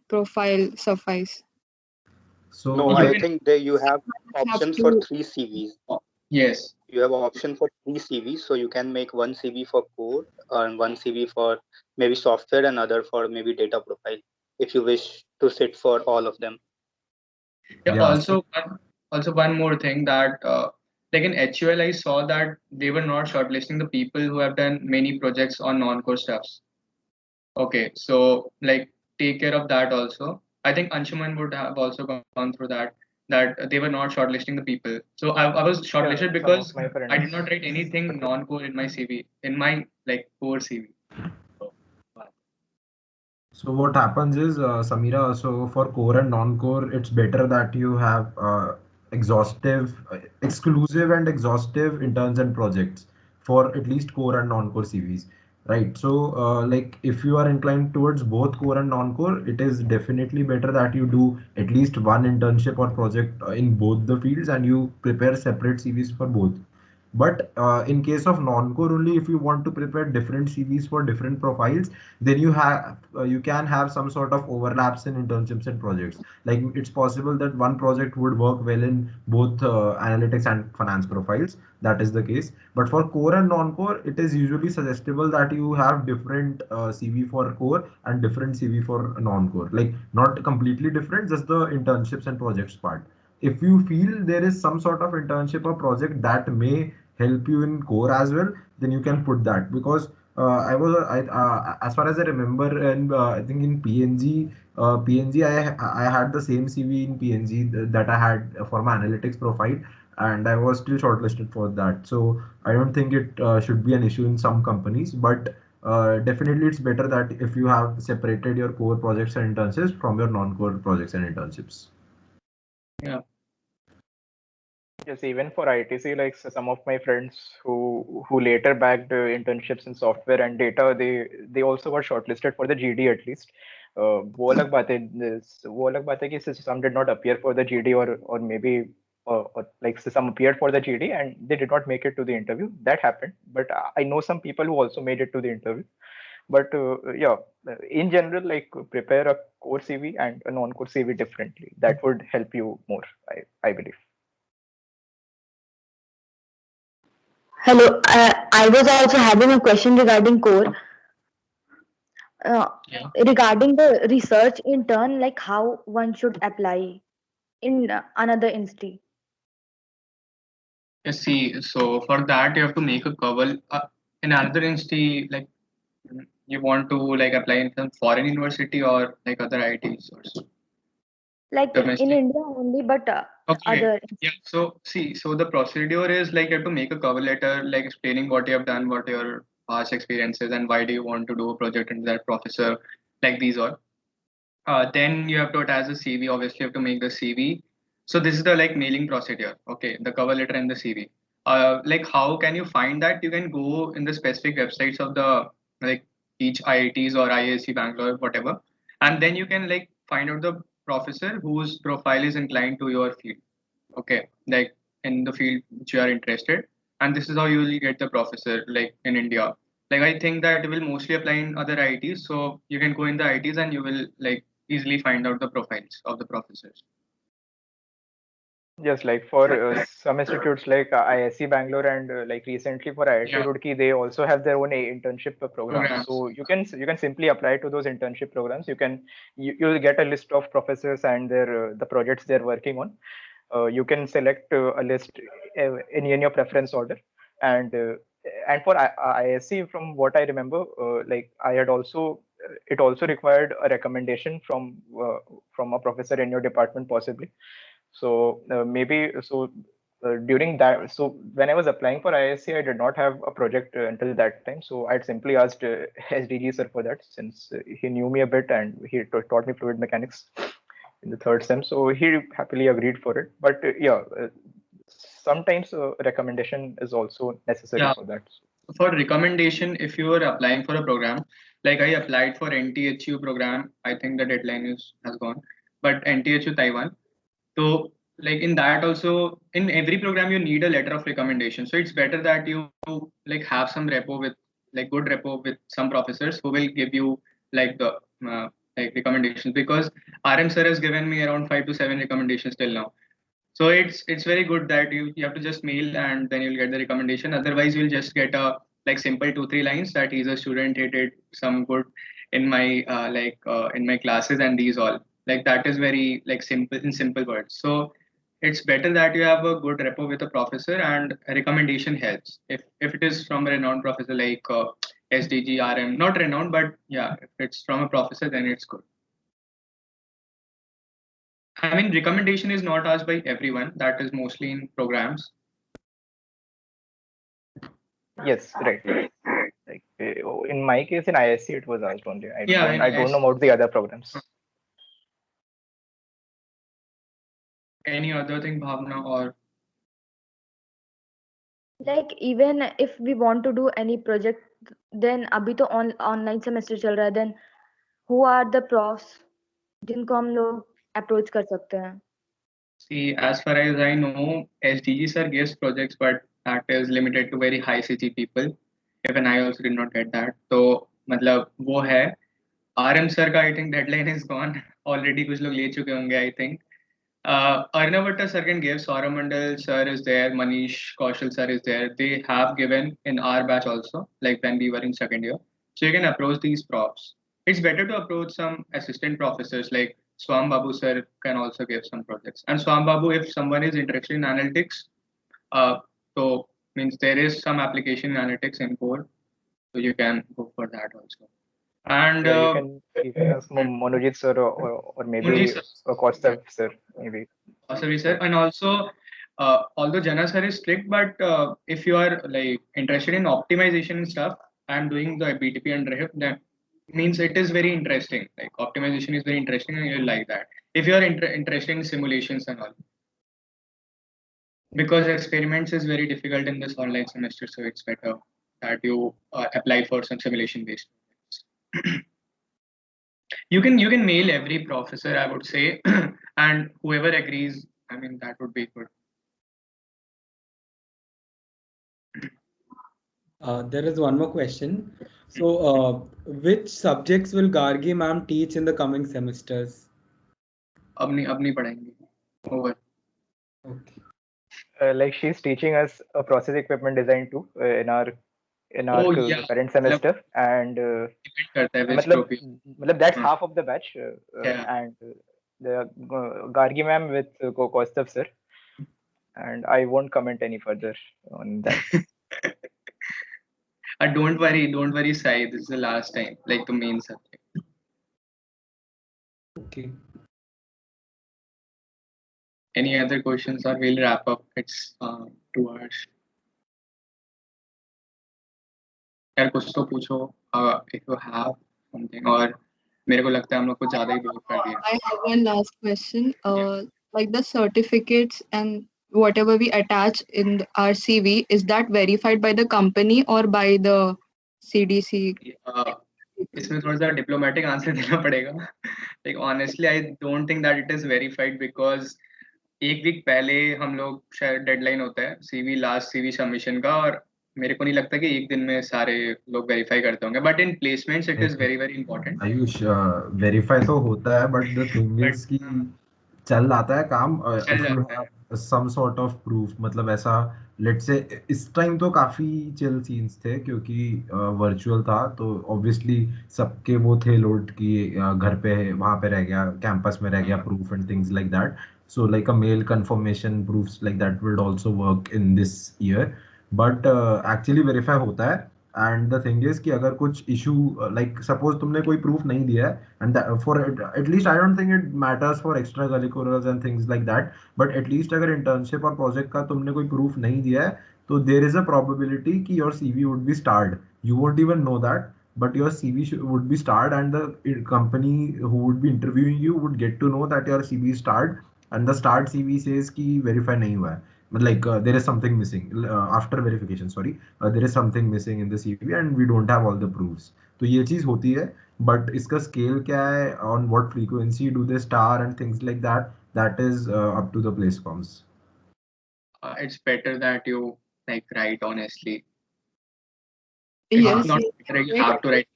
profile suffice? So No, You I can think that you have Have options for to 3 CVs. yes. You have an option for 3 CVs, so you can make one CV for code and one CV for maybe software, and other for maybe data profile, if you wish to sit for all of them. Yeah, Yeah. also one more thing that like in HUL I saw that they were not shortlisting the people who have done many projects on non-core stuffs. Okay, so like take care of that also. I think Anshuman would have also gone through that they were not shortlisting the people. So I was shortlisted Some of because my I did friends. not write anything non-core in my CV, in my like core CV. So what happens is, Samira, so for core and non-core, it's better that you have exclusive and exhaustive interns and projects for at least core and non-core CVs, right? So like if you are inclined towards both core and non-core, it is definitely better that you do at least one internship or project in both the fields, and you prepare separate CVs for both. But in case of non-core only, if you want to prepare different CVs for different profiles, then you can have some sort of overlaps in internships and projects. Like it's possible that one project would work well in both analytics and finance profiles. That is the case. But for core and non-core, it is usually suggestible that you have different CV for core and different CV for non-core. Like not completely different, just the internships and projects part. If you feel there is some sort of internship or project that may help you in core as well, then you can put that. Because as far as I remember, and I think in PNG, I had the same CV in PNG that I had for my analytics profile, and I was still shortlisted for that. So I don't think it should be an issue in some companies, but definitely it's better that if you have separated your core projects and internships from your non-core projects and internships. Yeah. Yes, even for ITC, like some of my friends who later bagged internships in software and data, they also got shortlisted for the GD at least. वो अलग बात है कि some did not appear for the GD or maybe or like some appeared for the GD and they did not make it to the interview. That happened, but I know some people who also made it to the interview. But yeah, in general, like prepare a core CV and a non-core CV differently. That would help you more, I believe. Hello, I was also having a question regarding core. Regarding the research intern, like how one should apply in another institute. Yes, see, so for that you have to make a cover. In another institute, like you want to like apply in some foreign university or like other ITs or so. Like Domestic. in India only, but Okay. other. Yeah. So see, so the procedure is like you have to make a cover letter, like explaining what you have done, what your past experiences, and why do you want to do a project in that professor, like these all. Then you have to attach the CV. Obviously, you have to make the CV. So this is the like mailing procedure. Okay, the cover letter and the CV. Like how can you find that? You can go in the specific websites of the like each IITs or IISc Bangalore, whatever, and then you can like find out the professor whose profile is inclined to your field. Okay, like in the field which you are interested, and this is how you will get the professor like in India. Like I think that it will mostly apply in other IITs, so you can go in the IITs and you will like easily find out the profiles of the professors. Yes, like for some institutes like ISC Bangalore and like recently for IIT Roorkee, they also have their own internship programs. So you can simply apply to those internship programs. You'll get a list of professors and their the projects they're working on. You can select a list in your preference order, and for ISC, from what I remember, like I had also it also required a recommendation from a professor in your department possibly. So during that, so when I was applying for ISC, I did not have a project until that time. So I'd simply asked SDG sir for that, since he knew me a bit and he taught me fluid mechanics in the third sem. So he happily agreed for it. But sometimes recommendation is also necessary for that. For recommendation, if you are applying for a program, like I applied for NTHU program, I think the deadline has gone, but NTHU Taiwan. So like in that also, in every program you need a letter of recommendation. So it's better that you like have some repo with like good repo with some professors who will give you like the like recommendations, because RM sir has given me around 5 to 7 recommendations till now. So it's very good that you have to just mail and then you'll get the recommendation. Otherwise you'll just get a like simple 2-3 lines that he's a student, he did some good in my in my classes and these all. Like that is very like simple in simple words. So it's better that you have a good repo with a professor, and a recommendation helps. If it is from a renowned professor like SDG, RM, not renowned, but yeah, if it's from a professor, then it's good. I mean, recommendation is not asked by everyone. That is mostly in programs. Yes, right. Like in my case, in ISC, it was asked only. I don't know about the other programs. Any other thing, Bhavna, or? Like even if we want to do any project, then अभी तो online semester चल रहा है, then who are the profs जिनको हम लोग approach कर सकते हैं? See, as far as I know, SDG sir gives projects, but that is limited to very high CG people. Even I also did not get that. तो मतलब वो है. RM sir का I think deadline is gone already. कुछ लोग ले चुके होंगे I think. Arnavatta sir can give. Sauramandal sir is there. Manish Kaushal sir is there. They have given in our batch also, like when we were in second year. So you can approach these profs. It's better to approach some assistant professors like Swam Babu sir can also give some projects. And Swam Babu, if someone is interested in analytics, so means there is some application in analytics in core, so you can go for that also. And you can ask Monojit sir or maybe Monojit sir. Kaustav sir maybe. Sorry, sir. And also, although Jana sir is strict, but if you are like interested in optimization and stuff, I'm doing the BTP and Rehab, that means it is very interesting. Like optimization is very interesting and you'll like that. If you are interested in simulations and all. Because experiments is very difficult in this online semester, so it's better that you apply for some simulation based. You can mail every professor, I would say, and whoever agrees, I mean, that would be good. There is one more question. So, which subjects will Gargi ma'am teach in the coming semesters? अब नहीं पढ़ाएंगे. Over. Okay. Like she's teaching us a process equipment design too in our current semester, and that's half of the batch, and the Gargi ma'am with Kaustav sir, and I won't comment any further on that. Don't worry, Sai. This is the last time, like the main subject. Okay. Any other questions, or we'll wrap up? It's 2 hours. यार कुछ तो पूछो, if you have something, और मेरे को लगता है हम लोग कुछ ज़्यादा ही दूर कर दिया. I have one last question. Like the certificates and whatever we attach in our CV, is that verified by the company or by the CDC? इसमें थोड़ा सा diplomatic answer देना पड़ेगा. Like honestly, I don't think that it is verified because एक week पहले हम लोग शायद डेडलाइन होता है लास्ट सीवी सबमिशन का, और मेरे को नहीं लगता कि एक दिन में सारे लोग वेरीफाई करते होंगे. But in placements it is very very important. Ayush verify तो होता है, बट द थिंग इज कि चल जाता है काम सम सॉर्ट ऑफ प्रूफ. मतलब ऐसा लेट्स से इस टाइम तो काफी चिल सीन्स थे क्योंकि वर्चुअल था, तो ऑब्वियसली सबके वो थे लोड कि घर पे वहां पे रह गया, कैंपस में रह गया proof and things like that. So like a mail confirmation proofs like that would also work in this year, but actually verify होता है. And the thing is कि अगर कुछ issue like suppose तुमने कोई proof नहीं दिया है, and that, for at least I don't think it matters for extracurriculars and things like that, but at least अगर internship और project का तुमने कोई proof नहीं दिया है, तो there is a probability कि your CV would be starred. You won't even know that, but your CV would be starred, and the company who would be interviewing you would get to know that your CV is starred. And the start CV says कि verify नहीं हुआ है, but like there is something missing after verification. Sorry, there is something missing in the CV and we don't have all the proofs. तो ये चीज होती है, but इसका scale क्या है, on what frequency do they star and things like that, that is up to the place comms. It's better that you like write honestly. Yes, not better, you have to write.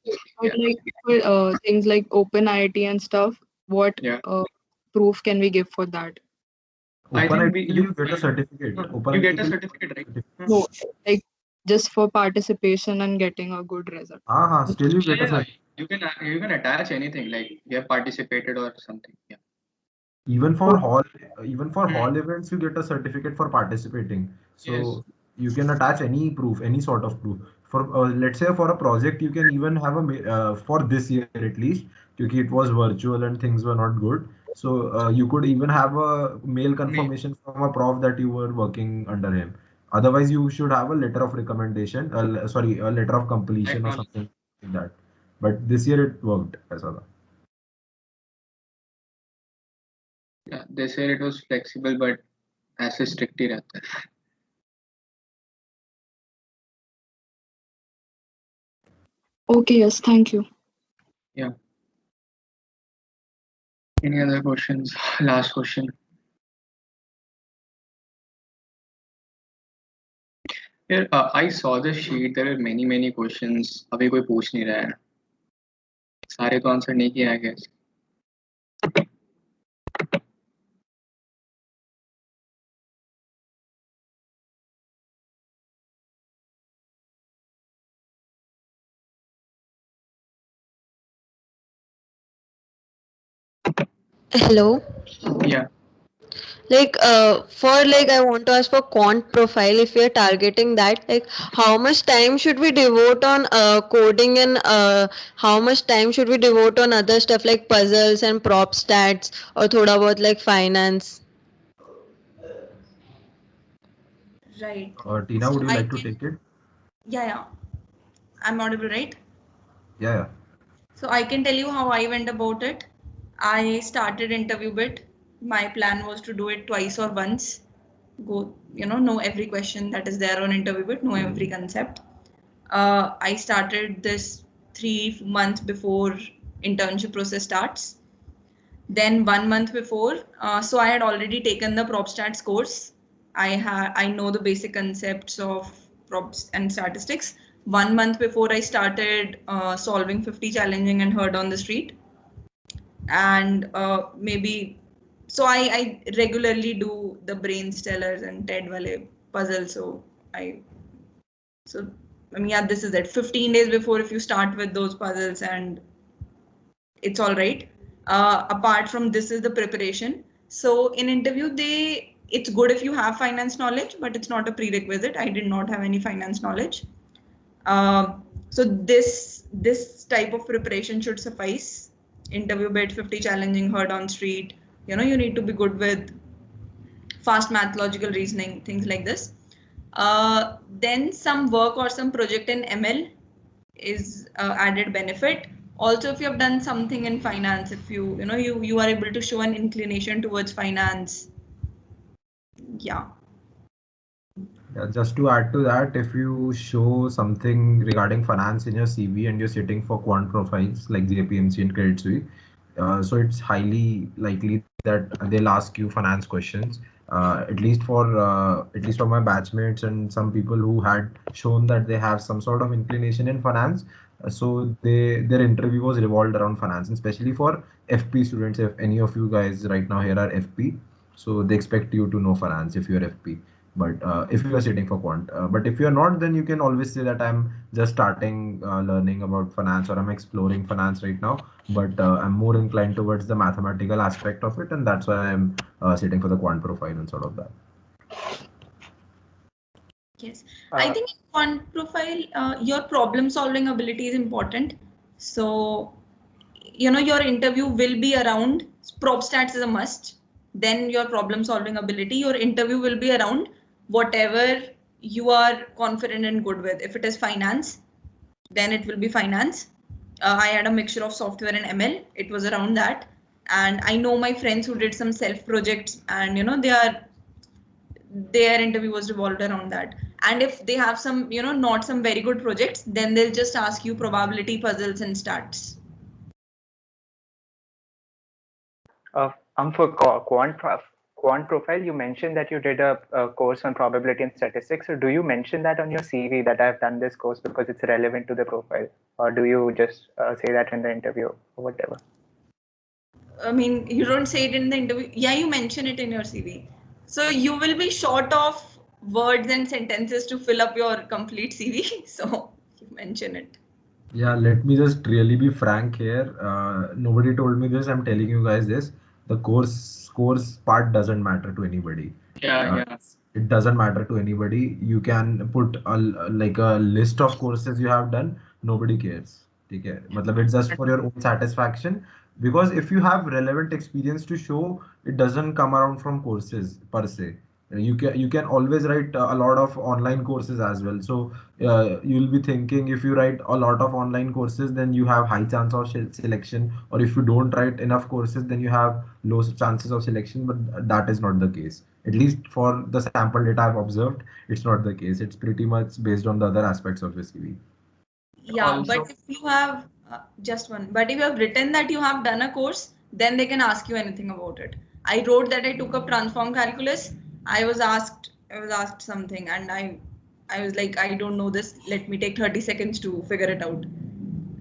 But like for things like OpenIT and stuff, what proof can we give for that? OpenIT, you get a certificate. You get a certificate, right? No, like just for participation and getting a good result. Still you get a certificate. You can attach anything like you have participated or something. Yeah. Even for hall events, you get a certificate for participating. So yes, you can attach any proof, any sort of proof. For let's say for a project, you can even have a for this year at least, because it was virtual and things were not good. So you could even have a mail confirmation from a prof that you were working under him. Otherwise, you should have a letter of recommendation. A letter of completion or something like that. But this year it worked. Yeah, they said it was flexible, but ऐसे strict ही रहता है. Okay, yes, thank you. Yeah. Any other questions? Last question. Here, I saw the sheet. There are many questions. अभी कोई पूछ नहीं रहा है. सारे तो आंसर नहीं किया, I guess. Hello. Yeah. Like for like I want to ask for quant profile, if we are targeting that, like how much time should we devote on coding, and how much time should we devote on other stuff like puzzles and prop stats, or thoda bahut like finance? Right. Tina, would you I like to can, take it? yeah. I'm audible, right? Yeah. So I can tell you how I went about it. I started interview bit. My plan was to do it twice or once. Go, know every question that is there on interview bit, know every concept. I started this 3 months before internship process starts. Then 1 month before, so I had already taken the prop stats course. I know the basic concepts of props and statistics. 1 month before I started solving 50 challenging and heard on the street. And maybe so I regularly do the brain stellars and TED Valley puzzle. So I mean, yeah, this is it. 15 days before, if you start with those puzzles, and it's all right. Apart from this is the preparation. So in interview, it's good if you have finance knowledge, but it's not a prerequisite. I did not have any finance knowledge. So this type of preparation should suffice. Interview bit, 50 challenging, heard on street. You need to be good with fast math, logical reasoning, things like this. Then some work or some project in ML is added benefit. Also, if you have done something in finance, if you are able to show an inclination towards finance. Yeah. Yeah, just to add to that, if you show something regarding finance in your CV and you're sitting for quant profiles like JPMC and Credit Suisse, so it's highly likely that they'll ask you finance questions. At least for my batchmates and some people who had shown that they have some sort of inclination in finance, so their interview was revolved around finance, and especially for FP students. If any of you guys right now here are FP, so they expect you to know finance if you're FP. But if you are sitting for quant, but if you are not, then you can always say that I'm just starting learning about finance, or I'm exploring finance right now, but I'm more inclined towards the mathematical aspect of it, and that's why I'm sitting for the quant profile and sort of that. Yes, I think in quant profile, your problem solving ability is important. So your interview will be around prop stats is a must. Then your problem solving ability, your interview will be around whatever you are confident and good with. If it is finance, then it will be finance. I had a mixture of software and ML. It was around that. And I know my friends who did some self projects, and their interview was revolved around that. And if they have some, not some very good projects, then they'll just ask you probability, puzzles, and stats. For quant profile, you mentioned that you did a course on probability and statistics. So do you mention that on your CV that I've done this course because it's relevant to the profile, or do you just say that in the interview or whatever? I mean, you don't say it in the interview. Yeah, you mention it in your CV. So you will be short of words and sentences to fill up your complete CV. So you mention it. Yeah, let me just really be frank here. Nobody told me this. I'm telling you guys this. The course part doesn't matter to anybody. Yeah. It doesn't matter to anybody. You can put like a list of courses you have done. Nobody cares. Take care. It's just for your own satisfaction. Because if you have relevant experience to show, it doesn't come around from courses per se. You can always write a lot of online courses as well. So you'll be thinking, if you write a lot of online courses, then you have high chance of selection, or if you don't write enough courses, then you have low chances of selection. But that is not the case. At least for the sample data I've observed, it's not the case. It's pretty much based on the other aspects of your CV. Yeah, also, but if you have but if you have written that you have done a course, then they can ask you anything about it. I wrote that I took up transform calculus. I was asked something, and I I was like, I don't know this. Let me take 30 seconds to figure it out.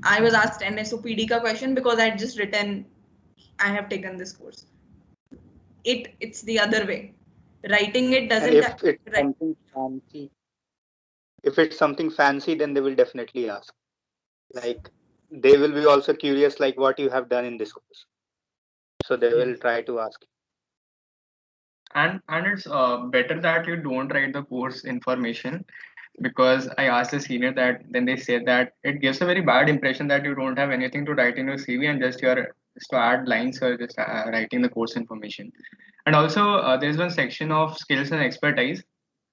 I was asked an SOPD ka question because I had just written, I have taken this course. It's the other way. Writing it And doesn't. if it's something fancy, if it's something fancy, then they will definitely ask. Like they will be also curious, like what you have done in this course. So they will try to ask. And it's better that you don't write the course information, because I asked the senior that, then they said that it gives a very bad impression that you don't have anything to write in your CV and just to add lines or just writing the course information. And also there's one section of skills and expertise.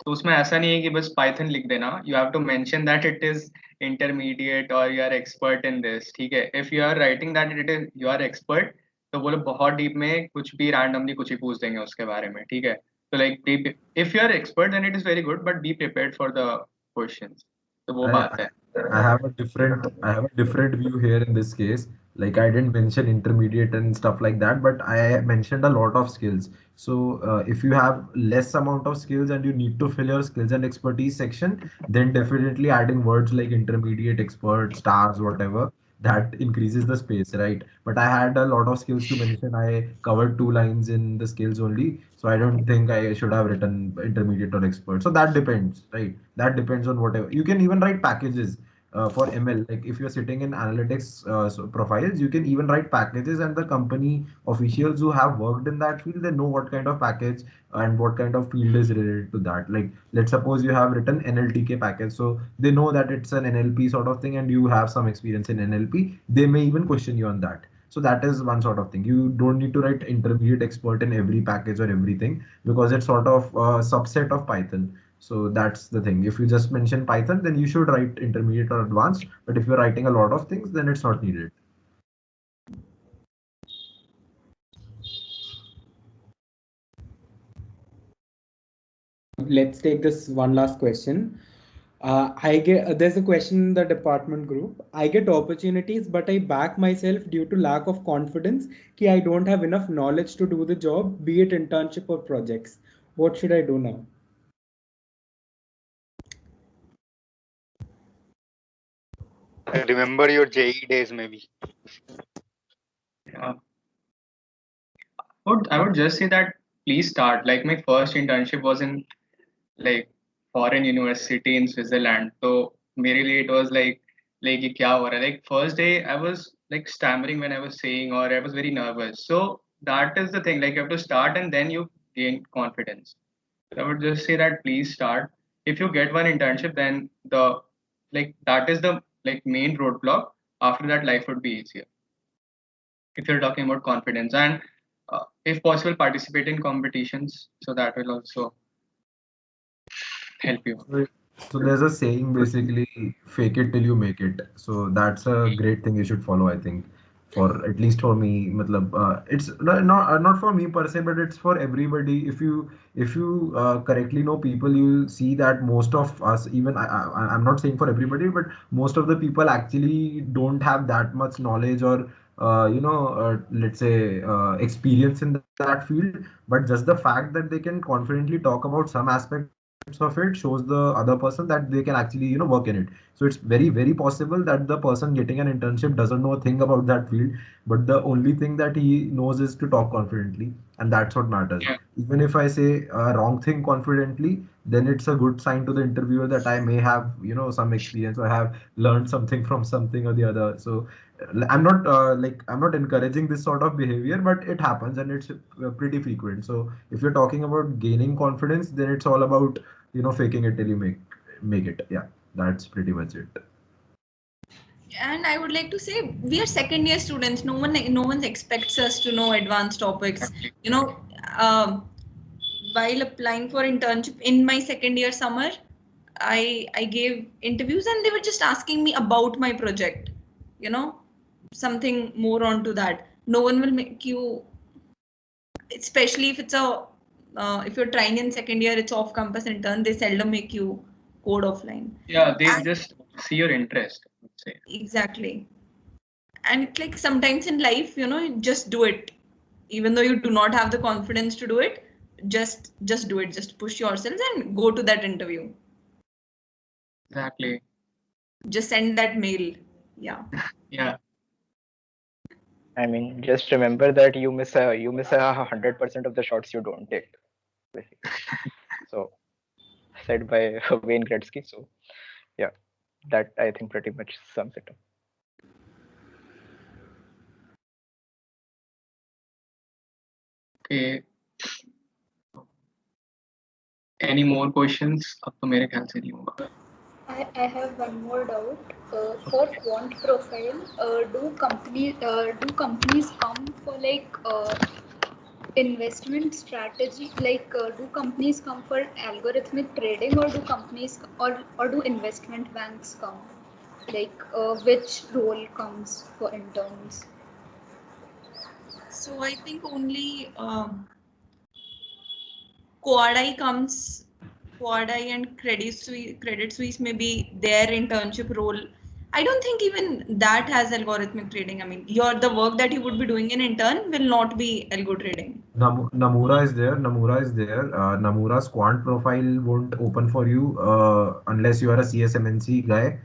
तो उसमें ऐसा नहीं है कि बस Python लिख देना. You have to mention that it is intermediate or you are expert in this. ठीक है. If you are writing that it is you are expert, तो वो लोग बहुत डीप में कुछ भी रैंडमली कुछ ही पूछ देंगे उसके बारे में. ठीक है. So like if you are expert then it is very good, but be prepared for the questions. तो वो बात है. I have a different view here in this case. Like I didn't mention intermediate and stuff like that, but I mentioned a lot of skills. So if you have less amount of skills and you need to fill your skills and expertise section, then definitely adding words like intermediate, expert, stars, whatever, that increases the space, right? But I had a lot of skills to mention. I covered 2 lines in the skills only, so I don't think I should have written intermediate or expert. So that depends, right? That depends on whatever. You can even write packages for ML. Like if you're sitting in analytics profiles, you can even write packages, and the company officials who have worked in that field, they know what kind of package and what kind of field is related to that. Like let's suppose you have written NLTK package, so they know that it's an NLP sort of thing, and you have some experience in NLP. They may even question you on that. So that is one sort of thing. You don't need to write intermediate, expert in every package or everything, because it's sort of a subset of Python. So that's the thing. If you just mention Python, then you should write intermediate or advanced. But if you're writing a lot of things, then it's not needed. Let's take this one last question. I get there's a question in the department group. I get opportunities, but I back myself due to lack of confidence. Ki I don't have enough knowledge to do the job, be it internship or projects. What should I do now? Remember your JE days, maybe. Yeah. I would just say that please start. Like my first internship was in like foreign university in Switzerland. So मेरे लिए it was like ये क्या हो रहा है? Like first day I was like stammering when I was saying, or I was very nervous. So that is the thing. Like you have to start and then you gain confidence. So I would just say that please start. If you get one internship, then that is the like main roadblock. After that, life would be easier. If you're talking about confidence, and if possible, participate in competitions, so that will also help you. So there's a saying basically, fake it till you make it. So that's a great thing you should follow, I think. For at least for me, matlab, it's not for me per se, but it's for everybody. If you correctly know people, you'll see that most of us, even I'm not saying for everybody, but most of the people actually don't have that much knowledge or let's say experience in that field. But just the fact that they can confidently talk about some aspect of it shows the other person that they can actually work in it. So it's very, very possible that the person getting an internship doesn't know a thing about that field, but the only thing that he knows is to talk confidently, and that's what matters. Even if I say a wrong thing confidently, then it's a good sign to the interviewer that I may have some experience or have learned something from something or the other. So I'm not encouraging this sort of behavior, but it happens and it's pretty frequent. So if you're talking about gaining confidence, then it's all about faking it till you make it. Yeah, that's pretty much it. And I would like to say we are second year students. No one expects us to know advanced topics. While applying for internship in my second year summer, I gave interviews and they were just asking me about my project. Something more onto that. No one will make you, especially if it's if you're trying in second year, it's off campus intern, they seldom make you code offline. Yeah, they just see your interest, I would say. Exactly. And like sometimes in life, just do it. Even though you do not have the confidence to do it, just do it. Just push yourselves and go to that interview. Exactly. Just send that mail. Yeah. Yeah. I mean, just remember that you miss 100% of the shots you don't take, basically. So said by Wayne Gretzky. So yeah, that I think pretty much sums it up. Okay. Any more questions? अब तो मेरे ख्याल से नहीं होगा. I have one more doubt. For quant profile, do companies come for like investment strategy? Like, do companies come for algorithmic trading, or do investment banks come? Like, which role comes for interns? So I think only Quad Eye and Credit Suisse may be their internship role. I don't think even that has algorithmic trading. I mean, the work that you would be doing in intern will not be algo trading. Namura is there. Namura's quant profile won't open for you unless you are a CSMNC guy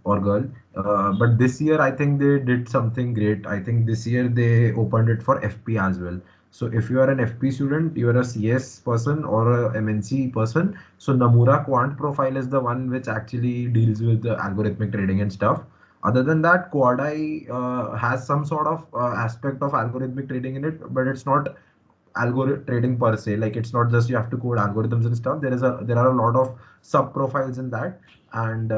or girl. But this year, I think they did something great. I think this year they opened it for FP as well. So if you are an FP student, you are a CS person or a MNC person. So Namura quant profile is the one which actually deals with the algorithmic trading and stuff. Other than that, Quadai has some sort of aspect of algorithmic trading in it, but it's not algorithm trading per se. Like it's not just you have to code algorithms and stuff. There are a lot of sub profiles in that. And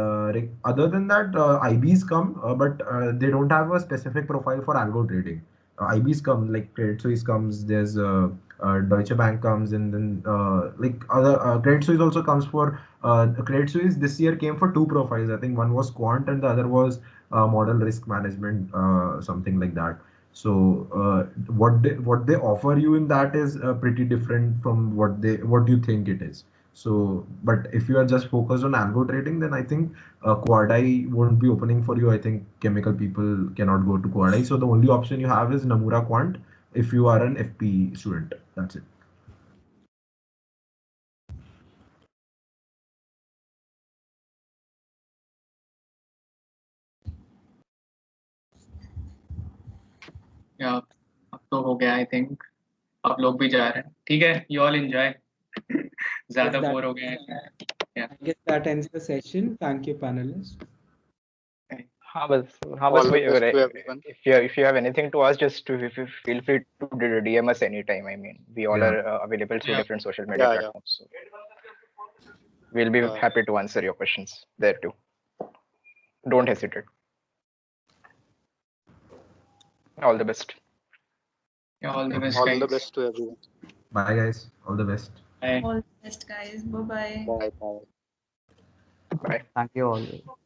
other than that, IBs come, but they don't have a specific profile for algo trading. IBs come, like Credit Suisse comes. There's Deutsche Bank comes, and then like other Credit Suisse also comes for Credit Suisse. This year came for two profiles. I think one was quant and the other was model risk management, something like that. So what they offer you in that is pretty different from what you think it is. So, but if you are just focused on algo trading, then I think Quadai won't be opening for you. I think chemical people cannot go to Quadai. So the only option you have is Namura Quant if you are an FP student. That's it. Yeah. अब तो हो गया I think. आप लोग भी जा रहे हैं. ठीक है. You all enjoy. ज़्यादा बोर हो गए हैं. Yeah. I guess that ends the session. Thank you, panelists. हाँ बस All the best वही to everyone. if you have anything to ask, just feel free to DM us anytime. I mean, we all are available through different social media platforms. So we'll be happy to answer your questions there too. Don't hesitate. All the best. Yeah, all the best, All guys. the best to everyone. Bye guys. All the best. Bye. All the best, guys. Bye bye. Bye bye. Bye. Thank you all.